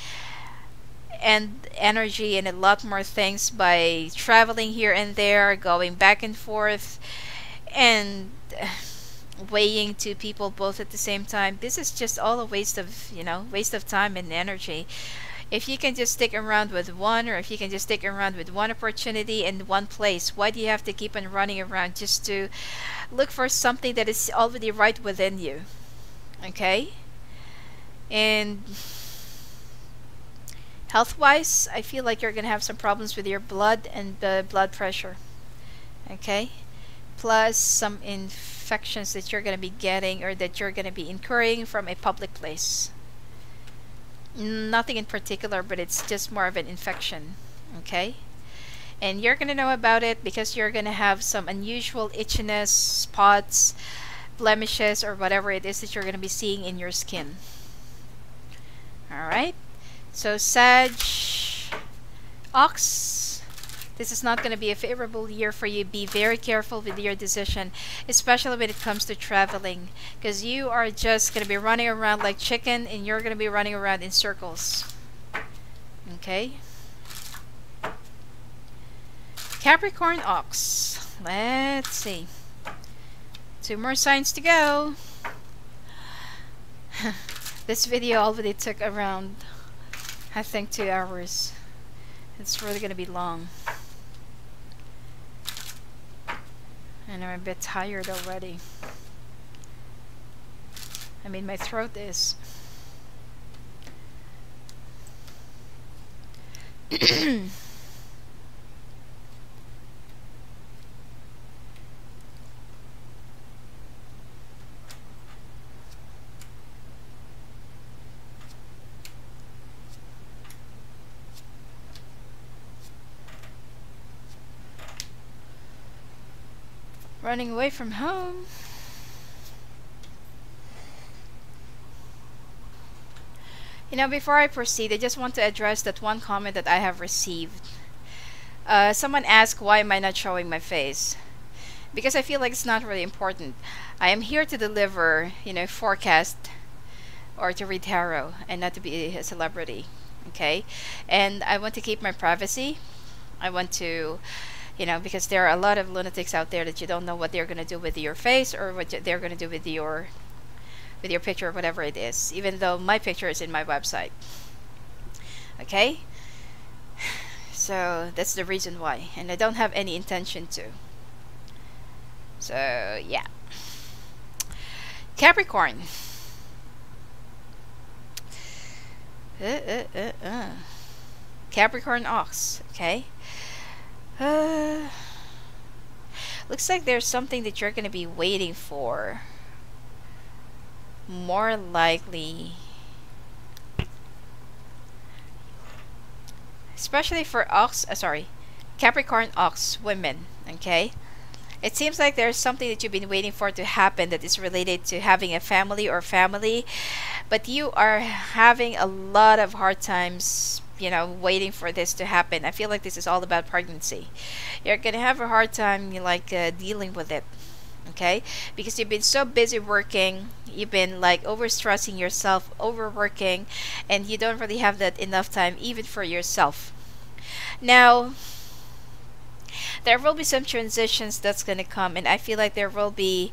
and energy, and a lot more things by traveling here and there, going back and forth, and weighing two people both at the same time. This is just all a waste of, you know, waste of time and energy. If you can just stick around with one, or if you can just stick around with one opportunity in one place, why do you have to keep on running around just to look for something that is already right within you? Okay? And Health-wise, I feel like you're going to have some problems with your blood and the blood pressure. Okay? Plus some infections that you're going to be getting or that you're going to be incurring from a public place. Nothing in particular, but it's just more of an infection. Okay? And you're going to know about it because you're going to have some unusual itchiness, spots, blemishes, or whatever it is that you're going to be seeing in your skin. Alright? So Sag, Ox, this is not going to be a favorable year for you. Be very careful with your decision, especially when it comes to traveling, because you are just going to be running around like chicken and you're going to be running around in circles. Okay? Capricorn, Ox. Let's see. 2 more signs to go. This video already took around, I think, 2 hours. It's really going to be long. And I'm a bit tired already. I mean, my throat is. Running away from home. You know, before I proceed, I just want to address that one comment that I have received. Someone asked, why am I not showing my face? Because I feel like it's not really important. I am here to deliver, you know, forecast or to read tarot and not to be a celebrity. Okay? And I want to keep my privacy. I want to, you know, because there are a lot of lunatics out there that you don't know what they're going to do with your face or what they're going to do with your picture or whatever it is, even though my picture is in my website. Okay? So that's the reason why, and I don't have any intention to. So yeah. Capricorn. Capricorn, Ox. Okay? Looks like there's something that you're going to be waiting for. More likely, especially for Capricorn, Ox women. Okay? It seems like there's something that you've been waiting for to happen that is related to having a family or family, but you are having a lot of hard times, you know, waiting for this to happen. I feel like this is all about pregnancy. You're gonna have a hard time, like, dealing with it. Okay? Because you've been so busy working, you've been like overstressing yourself, overworking, and you don't really have that enough time even for yourself. Now, there will be some transitions that's gonna come, and I feel like there will be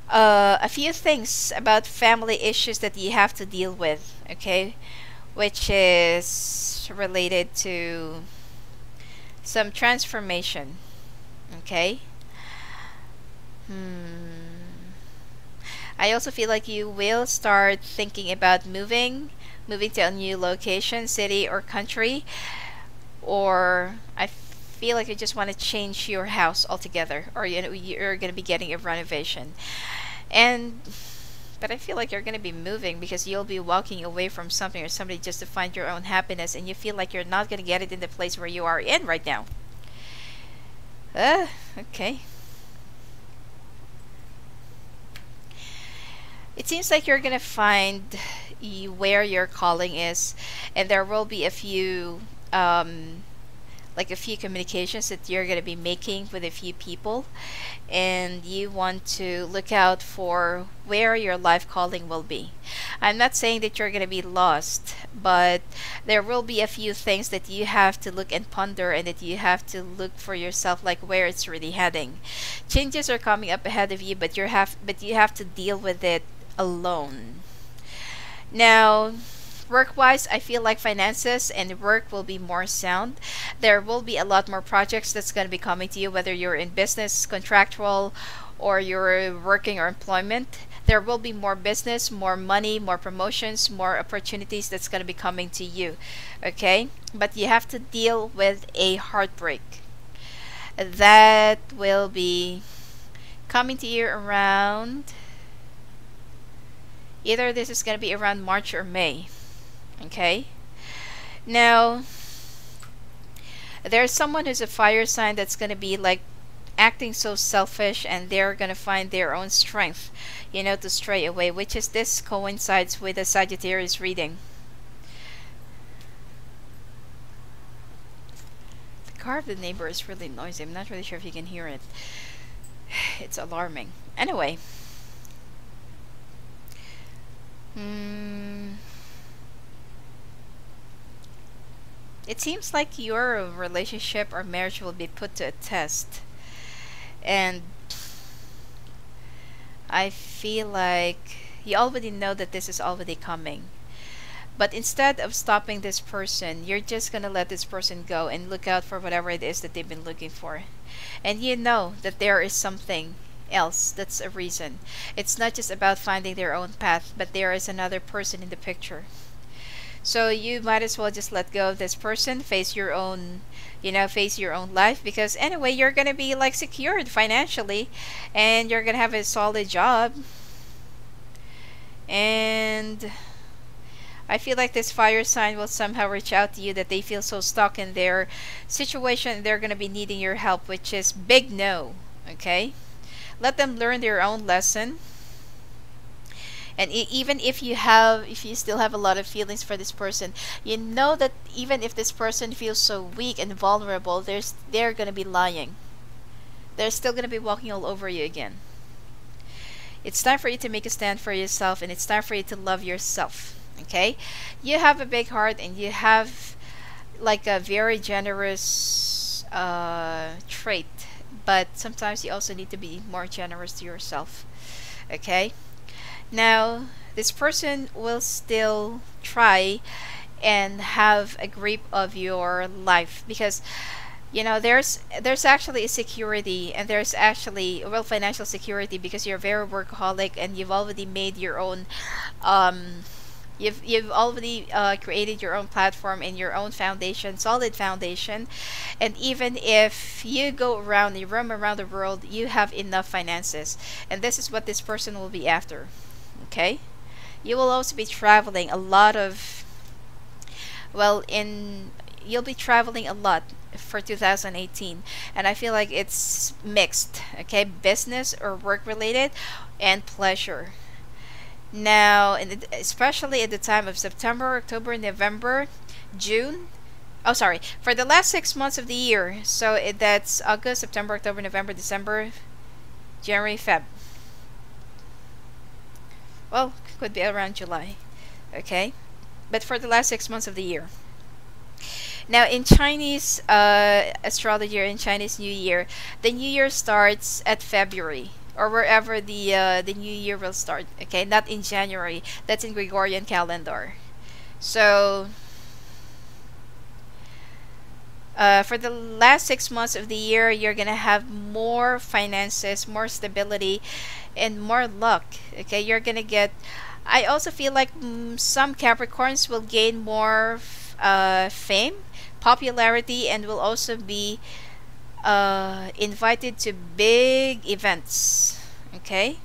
a few things about family issues that you have to deal with. Okay? Which is related to some transformation. Okay? I also feel like you will start thinking about moving to a new location, city, or country. Or I feel like you just want to change your house altogether, or you know, you're going to be getting a renovation. But I feel like you're going to be moving because you'll be walking away from something or somebody just to find your own happiness, and you feel like you're not going to get it in the place where you are in right now. Okay. It seems like you're going to find where your calling is, and there will be a few communications that you're going to be making with a few people, and you want to look out for where your life calling will be. I'm not saying that you're going to be lost, but there will be a few things that you have to look and ponder, and that you have to look for yourself, like where it's really heading. Changes are coming up ahead of you, but you have to deal with it alone. Now, work-wise, I feel like finances and work will be more sound. There will be a lot more projects that's going to be coming to you, whether you're in business, contractual, or you're working or employment. There will be more business, more money, more promotions, more opportunities that's going to be coming to you. Okay, but you have to deal with a heartbreak that will be coming to you around, either this is going to be around March or May. Okay, now there's someone who's a fire sign that's going to be like acting so selfish, and they're going to find their own strength, you know, to stray away, which is, this coincides with the Sagittarius reading. The car of the neighbor is really noisy. I'm not really sure if you can hear it. It's alarming. Anyway. It seems like your relationship or marriage will be put to a test. And I feel like you already know that this is already coming. But instead of stopping this person, you're just going to let this person go and look out for whatever it is that they've been looking for. And you know that there is something else that's a reason. It's not just about finding their own path, but there is another person in the picture. So you might as well just let go of this person, face your own, you know, face your own life, because anyway, you're going to be like secured financially, and you're going to have a solid job. And I feel like this fire sign will somehow reach out to you, that they feel so stuck in their situation, they're going to be needing your help, which is big no. Okay, let them learn their own lesson. And even if you still have a lot of feelings for this person, you know that even if this person feels so weak and vulnerable, they're going to be lying. They're still going to be walking all over you again. It's time for you to make a stand for yourself, and it's time for you to love yourself. Okay? You have a big heart, and you have like a very generous trait, but sometimes you also need to be more generous to yourself. Okay? Now, this person will still try and have a grip of your life, because you know there's actually a security, and there's actually, well, financial security, because you're very workaholic, and you've already made your own you've already created your own platform and your own foundation, solid foundation. And even if you go around, you roam around the world, you have enough finances, and this is what this person will be after. Okay, you will also be traveling a lot of, well, you'll be traveling a lot for 2018, and I feel like it's mixed. Okay, business or work related, and pleasure. Now, especially at the time of September, October, November, June. Oh, sorry, for the last 6 months of the year. So that's August, September, October, November, December, January, Feb. Well, could be around July. Okay, but for the last 6 months of the year. Now, in Chinese astrology, or in Chinese New Year, the New Year starts at February, or wherever the New Year will start. Okay, not in January. That's in Gregorian calendar. So for the last 6 months of the year, you're gonna have more finances, more stability, and more luck. Okay, you're gonna get, I also feel like some Capricorns will gain more fame, popularity, and will also be invited to big events. Okay,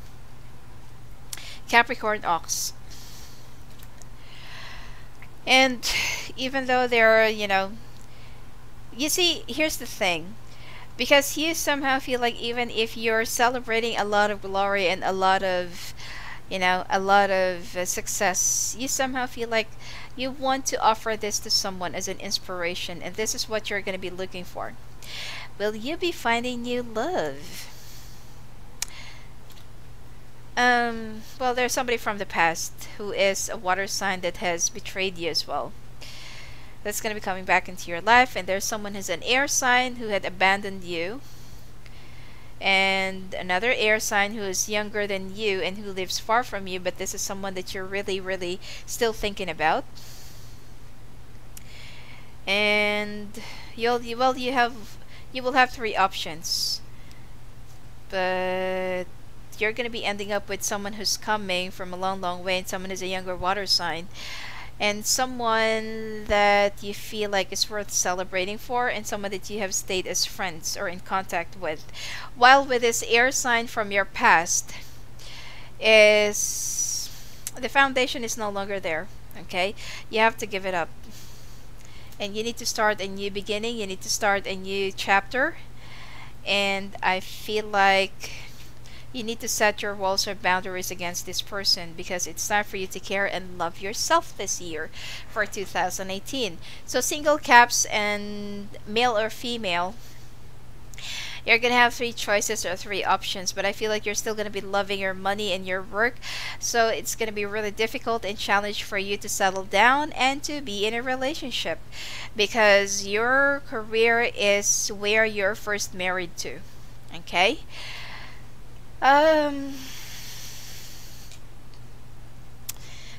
Capricorn Ox. And even though they're, you know, you see, here's the thing, because you somehow feel like even if you're celebrating a lot of glory and a lot of, you know, a lot of success, you somehow feel like you want to offer this to someone as an inspiration, and this is what you're going to be looking for. Will you be finding new love? Well, there's somebody from the past who is a water sign that has betrayed you as well. That's going to be coming back into your life. And there's someone who's an air sign who had abandoned you, and another air sign who is younger than you and who lives far from you, but this is someone that you're really, really still thinking about. And you will have 3 options, but you're going to be ending up with someone who's coming from a long, long way, and someone who's a younger water sign, and someone that you feel like is worth celebrating for, and someone that you have stayed as friends or in contact with. While with this air sign from your past, is the foundation is no longer there. Okay, you have to give it up, and you need to start a new beginning. You need to start a new chapter, and I feel like you need to set your walls or boundaries against this person, because it's time for you to care and love yourself this year for 2018. So single caps and male or female, you're going to have 3 choices or 3 options, but I feel like you're still going to be loving your money and your work. So it's going to be really difficult and challenge for you to settle down and to be in a relationship, because your career is where you're first married to. Okay?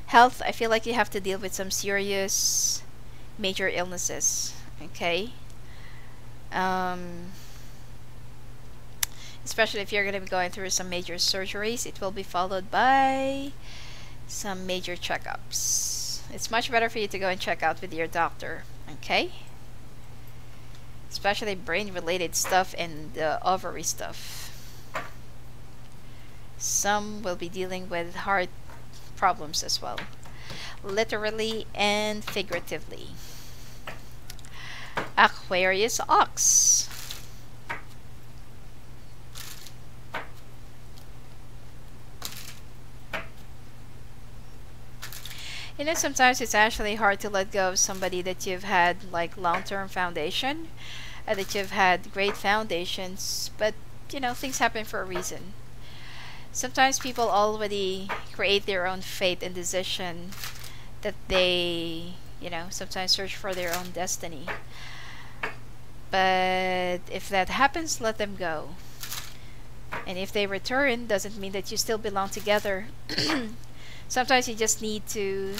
Health, I feel like you have to deal with some serious major illnesses. Okay? Especially if you're going to be going through some major surgeries, it will be followed by some major checkups. It's much better for you to go and check out with your doctor. Okay? Especially brain related stuff and ovary stuff. Some will be dealing with heart problems as well, literally and figuratively. Aquarius ox. You know, sometimes it's actually hard to let go of somebody that you've had like long-term foundation, that you've had great foundations, but you know, things happen for a reason. Sometimes people already create their own fate and decision, that they, you know, sometimes search for their own destiny. But if that happens, let them go. And if they return, doesn't mean that you still belong together. Sometimes you just need to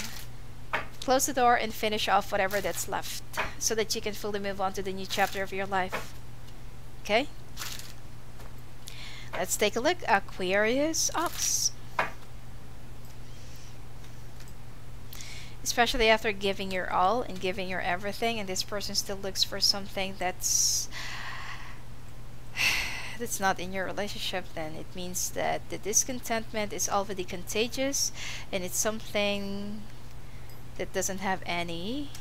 close the door and finish off whatever that's left, so that you can fully move on to the new chapter of your life. Okay? Let's take a look. Aquarius ox. Especially after giving your all and giving your everything, and this person still looks for something that's not in your relationship, then it means that the discontentment is already contagious, and it's something that doesn't have any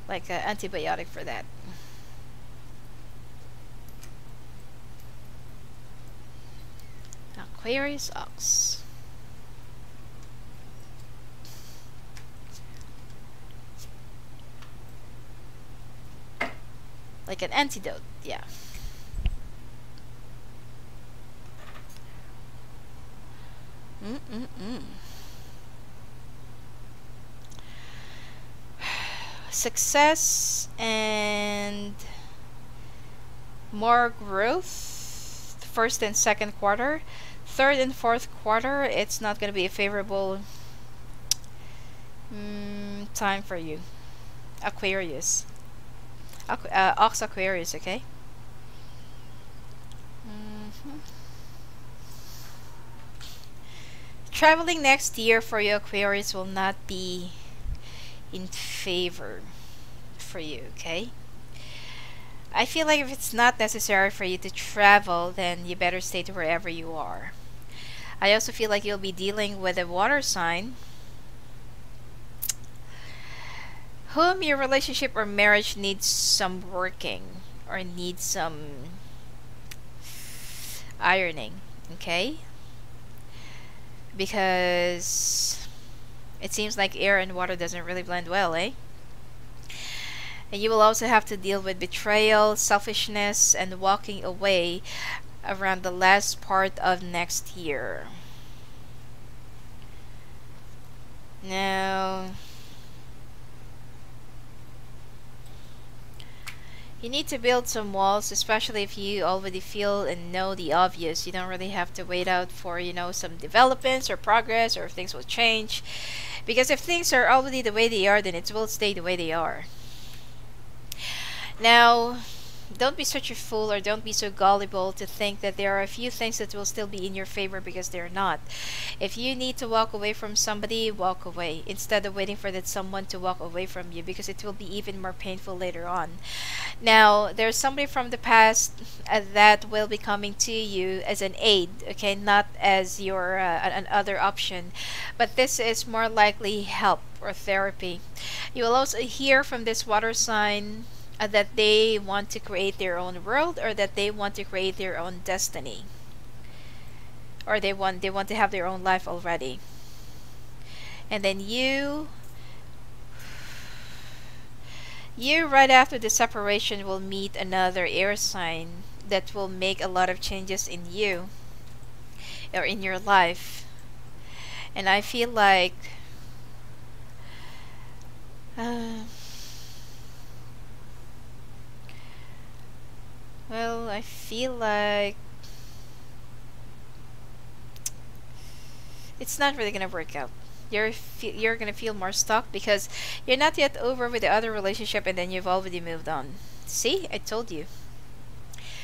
like an antibiotic for that. Aquarius ox. Like an antidote, yeah. Success and more growth, first and second quarter. Third and fourth quarter, it's not going to be a favorable time for you, Aquarius. Ox Aquarius, okay? Traveling next year for you, Aquarius, will not be in favor for you, okay? I feel like if it's not necessary for you to travel, then you better stay to wherever you are. I also feel like you'll be dealing with a water sign whom your relationship or marriage needs some working, or needs some ironing, okay? Because it seems like air and water doesn't really blend well, eh? And you will also have to deal with betrayal, selfishness, and walking away around the last part of next year. Now, you need to build some walls, especially if you already feel and know the obvious. You don't really have to wait out for, you know, some developments or progress, or if things will change. Because if things are already the way they are, then it will stay the way they are. Now, don't be such a fool, or don't be so gullible to think that there are a few things that will still be in your favor, because they're not. If you need to walk away from somebody, walk away instead of waiting for that someone to walk away from you, because it will be even more painful later on. Now, there's somebody from the past that will be coming to you as an aid, okay, not as your another option, but this is more likely help or therapy. You will also hear from this water sign that they want to create their own world, or that they want to create their own destiny, or they want to have their own life already. And then you right after the separation will meet another air sign that will make a lot of changes in you or in your life. And I feel like well, I feel like it's not really gonna work out. You're gonna feel more stuck because you're not yet over with the other relationship, and then you've already moved on. See, I told you.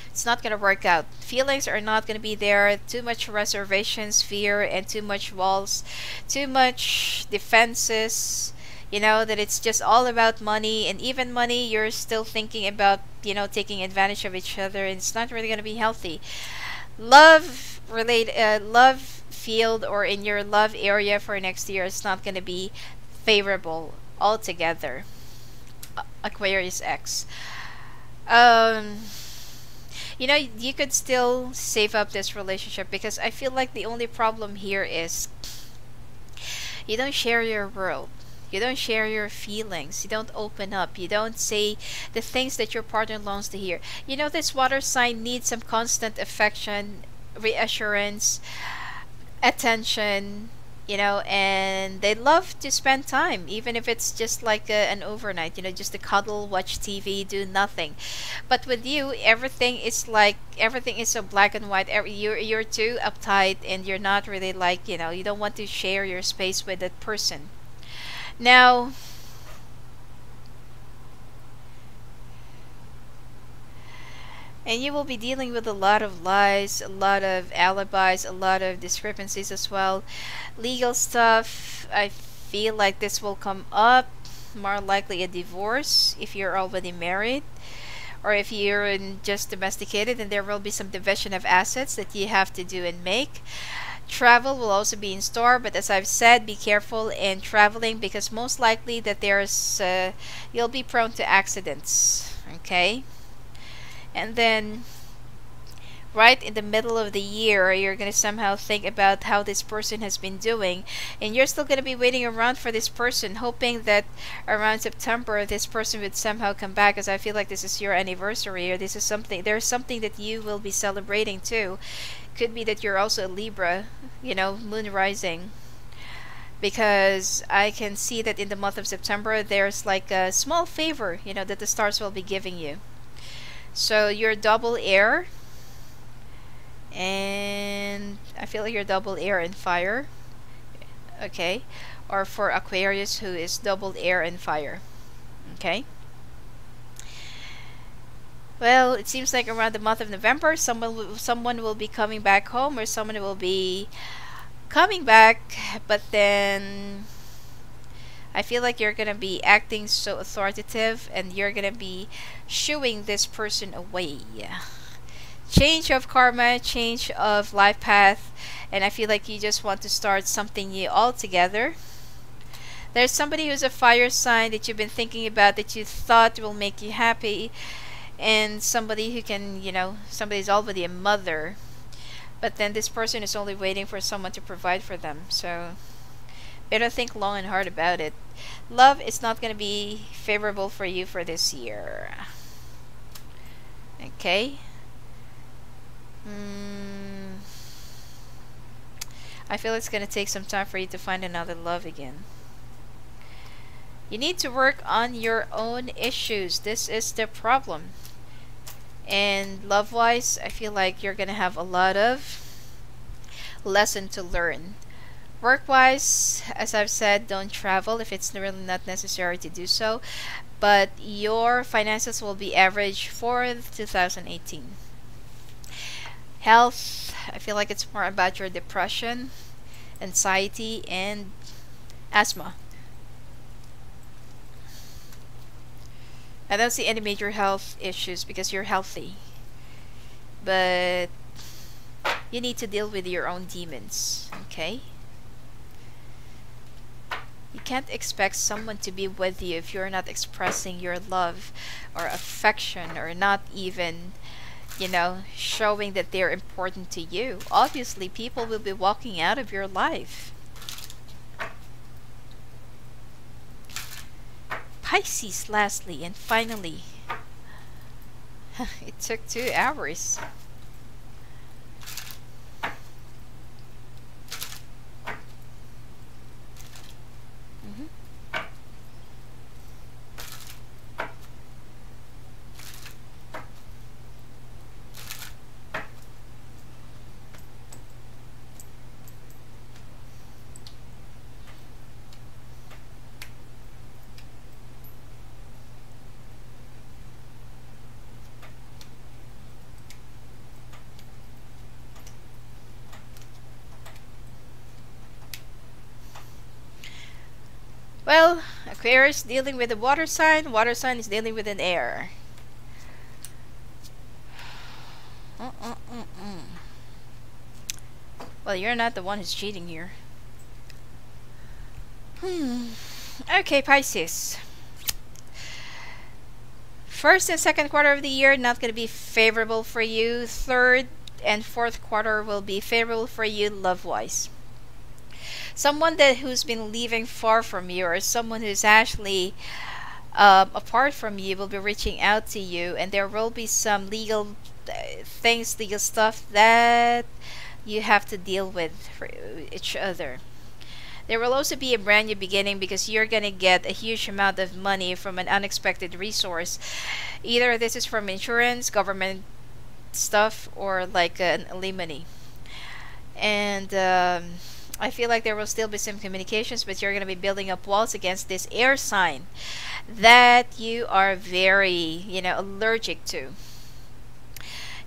It's not gonna work out. Feelings are not gonna be there. Too much reservations, fear, and too much walls, too much defenses. You know, that it's just all about money, and even money, you're still thinking about, you know, taking advantage of each other, and it's not really gonna be healthy. Love field, or in your love area for next year, it's not going to be favorable altogether. Aquarius X. You know, you could still save up this relationship, because I feel like the only problem here is you don't share your world. You don't share your feelings. You don't open up. You don't say the things that your partner longs to hear. You know, this water sign needs some constant affection, reassurance, attention, you know, and they love to spend time, even if it's just like an overnight, you know, just to cuddle, watch TV, do nothing. But with you, everything is so black and white. You're too uptight, and you're not really, like, you know, you don't want to share your space with that person. Now, and you will be dealing with a lot of lies, a lot of alibis, a lot of discrepancies as well. Legal stuff, I feel like this will come up. More likely a divorce if you're already married. Or if you're just domesticated, and there will be some division of assets that you have to do and make. Travel will also be in store, but as I've said, be careful in traveling, because most likely that you'll be prone to accidents. Okay? And then right in the middle of the year, you're going to somehow think about how this person has been doing, and you're still going to be waiting around for this person, hoping that around September this person would somehow come back, because I feel like this is your anniversary, or there's something that you will be celebrating too. Could be that you're also a Libra, you know, moon rising, because I can see that in the month of September there's like a small favor, you know, that the stars will be giving you. So you're double air, and I feel like you're double air and fire. Okay, or for Aquarius, who is double air and fire. Okay. Well, it seems like around the month of November, someone will be coming back home, or someone will be coming back, but then I feel like you're gonna be acting so authoritative, and you're gonna be shooing this person away. Change of karma, change of life path, and I feel like you just want to start something new altogether. There's somebody who's a fire sign that you've been thinking about, that you thought will make you happy, and somebody who can, you know, somebody's already a mother, but then this person is only waiting for someone to provide for them. So better think long and hard about it. Love is not going to be favorable for you for this year. Okay. I feel it's going to take some time for you to find another love again. You need to work on your own issues. This is the problem. And love-wise, I feel like you're going to have a lot of lesson to learn. Work-wise, as I've said, don't travel if it's really not necessary to do so. But your finances will be average for 2018. Health, I feel like it's more about your depression, anxiety, and asthma. I don't see any major health issues because you're healthy. But you need to deal with your own demons, okay? You can't expect someone to be with you if you're not expressing your love or affection, or not even, you know, showing that they're important to you. Obviously, people will be walking out of your life. Pisces, lastly and finally. It took 2 hours. Well, Aquarius dealing with a water sign is dealing with an air. Well, you're not the one who's cheating here. Okay, Pisces. First and second quarter of the year, not going to be favorable for you. Third and fourth quarter will be favorable for you love-wise. Someone who's been living far from you, or someone who's actually apart from you, will be reaching out to you, and there will be some legal things, legal stuff that you have to deal with for each other. There will also be a brand new beginning because you're going to get a huge amount of money from an unexpected resource. Either this is from insurance, government stuff, or like an alimony. And I feel like there will still be some communications, but you're going to be building up walls against this air sign that you are very, you know, allergic to.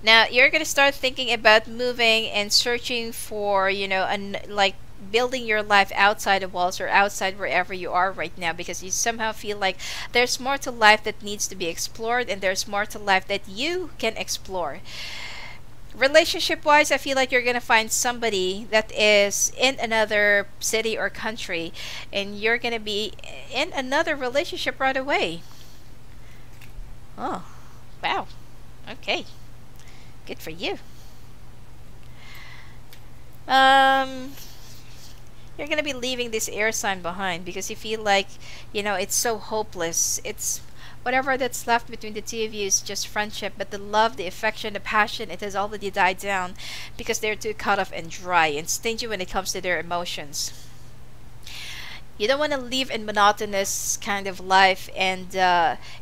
Now, you're going to start thinking about moving and searching for, you know, like building your life outside of walls, or outside wherever you are right now, because you somehow feel like there's more to life that needs to be explored, and there's more to life that you can explore. Relationship wise, I feel like you're gonna find somebody that is in another city or country, and you're gonna be in another relationship right away. Oh, wow. Okay, good for you. You're gonna be leaving this air sign behind because you feel like, you know, it's so hopeless. It's whatever that's left between the two of you is just friendship, but the love, the affection, the passion, it has already died down because they're too cut off and dry and stingy when it comes to their emotions. You don't want to live in monotonous kind of life and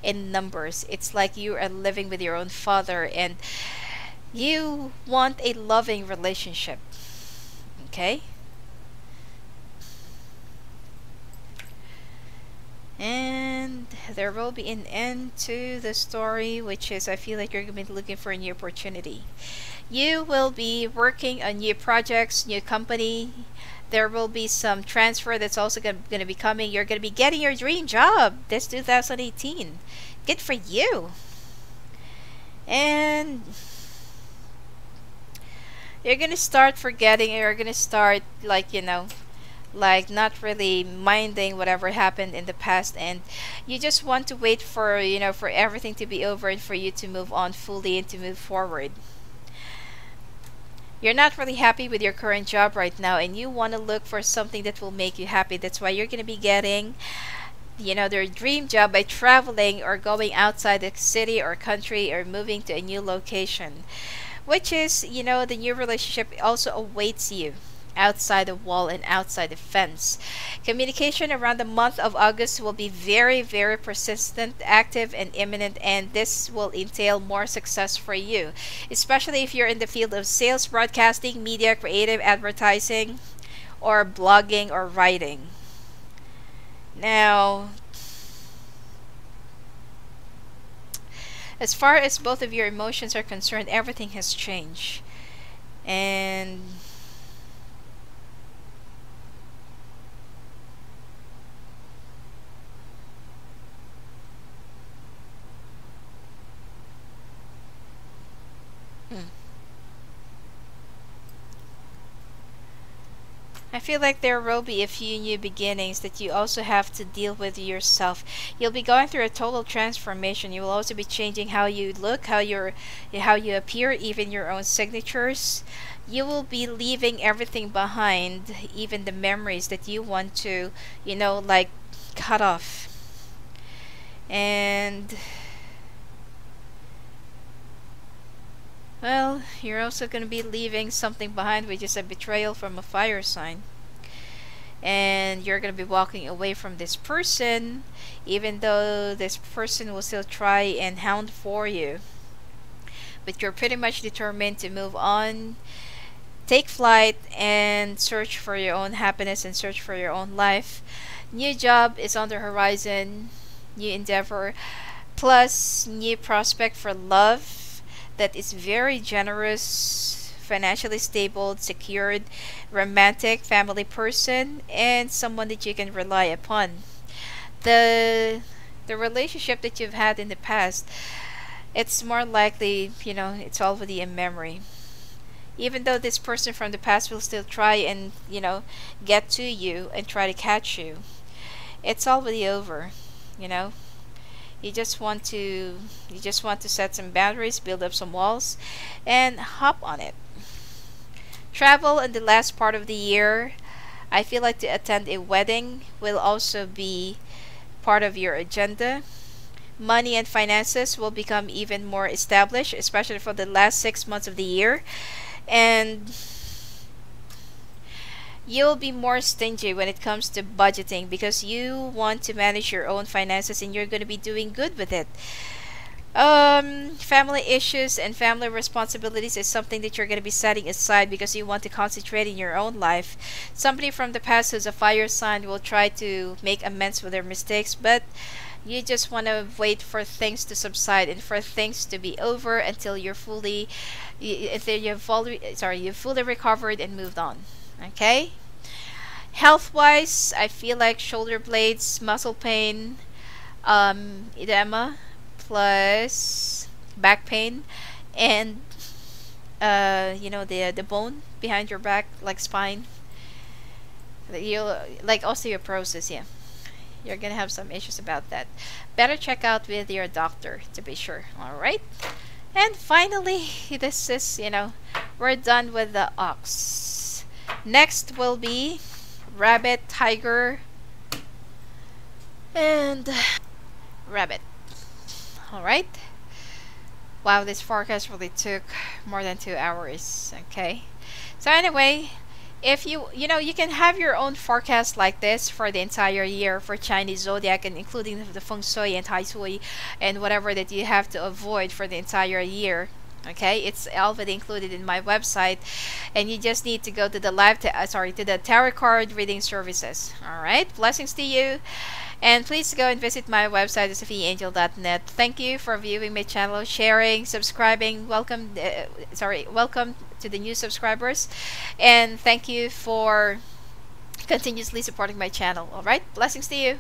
in numbers. It's like you are living with your own father, and you want a loving relationship. Okay? And there will be an end to the story, which is, I feel like you're going to be looking for a new opportunity. You will be working on new projects, new company. There will be some transfer that's also going to be coming. You're going to be getting your dream job this 2018. Good for you. And you're going to start forgetting, you're going to start, like, you know, like not really minding whatever happened in the past, and you just want to wait for, you know, for everything to be over and for you to move on fully and to move forward. You're not really happy with your current job right now, and you want to look for something that will make you happy. That's why you're going to be getting, you know, their dream job by traveling or going outside the city or country or moving to a new location, which is, you know, the new relationship also awaits you outside the wall and outside the fence. Communication around the month of August will be very, very persistent, active, and imminent, and this will entail more success for you, especially if you're in the field of sales, broadcasting, media, creative, advertising, or blogging or writing. Now, as far as both of your emotions are concerned, everything has changed. And I feel like there will be a few new beginnings that you also have to deal with yourself. You'll be going through a total transformation. You will also be changing how you look, how you appear, even your own signatures. You will be leaving everything behind, even the memories that you want to, like cut off. And well, you're also going to be leaving something behind, which is a betrayal from a fire sign. And you're going to be walking away from this person, even though this person will still try and hound for you. But you're pretty much determined to move on, take flight, and search for your own happiness and search for your own life. New job is on the horizon, new endeavor, plus new prospect for love that is very generous, financially stable, secured, romantic, family person, and someone that you can rely upon. The relationship that you've had in the past, it's more likely, it's already a memory. Even though this person from the past will still try and, get to you and try to catch you, it's already over, You just want to set some boundaries, build up some walls, and hop on it. Travel in the last part of the year. I feel like to attend a wedding will also be part of your agenda. Money and finances will become even more established, especially for the last 6 months of the year. And you'll be more stingy when it comes to budgeting because you want to manage your own finances and you're going to be doing good with it. Family issues and family responsibilities is something that you're going to be setting aside because you want to concentrate in your own life. Somebody from the past who's a fire sign will try to make amends for their mistakes, but you just want to wait for things to subside and for things to be over until you've fully recovered and moved on. Okay, health wise, I feel like shoulder blades, muscle pain, edema, plus back pain, and the bone behind your back, like spine, you like osteoporosis. Yeah, you're gonna have some issues about that. Better check out with your doctor to be sure. All right, and finally, this is we're done with the ox. Next will be rabbit, tiger, and rabbit. Alright. Wow, this forecast really took more than 2 hours. Okay. So anyway, if you can have your own forecast like this for the entire year for Chinese zodiac, and including the feng shui and tai sui and whatever that you have to avoid for the entire year. Okay, it's already included in my website, and you just need to go to the to the tarot card reading services. All right, blessings to you, and please go and visit my website, sophiaangel.net. Thank you for viewing my channel, sharing, subscribing. Welcome to the new subscribers, and thank you for continuously supporting my channel. All right, blessings to you.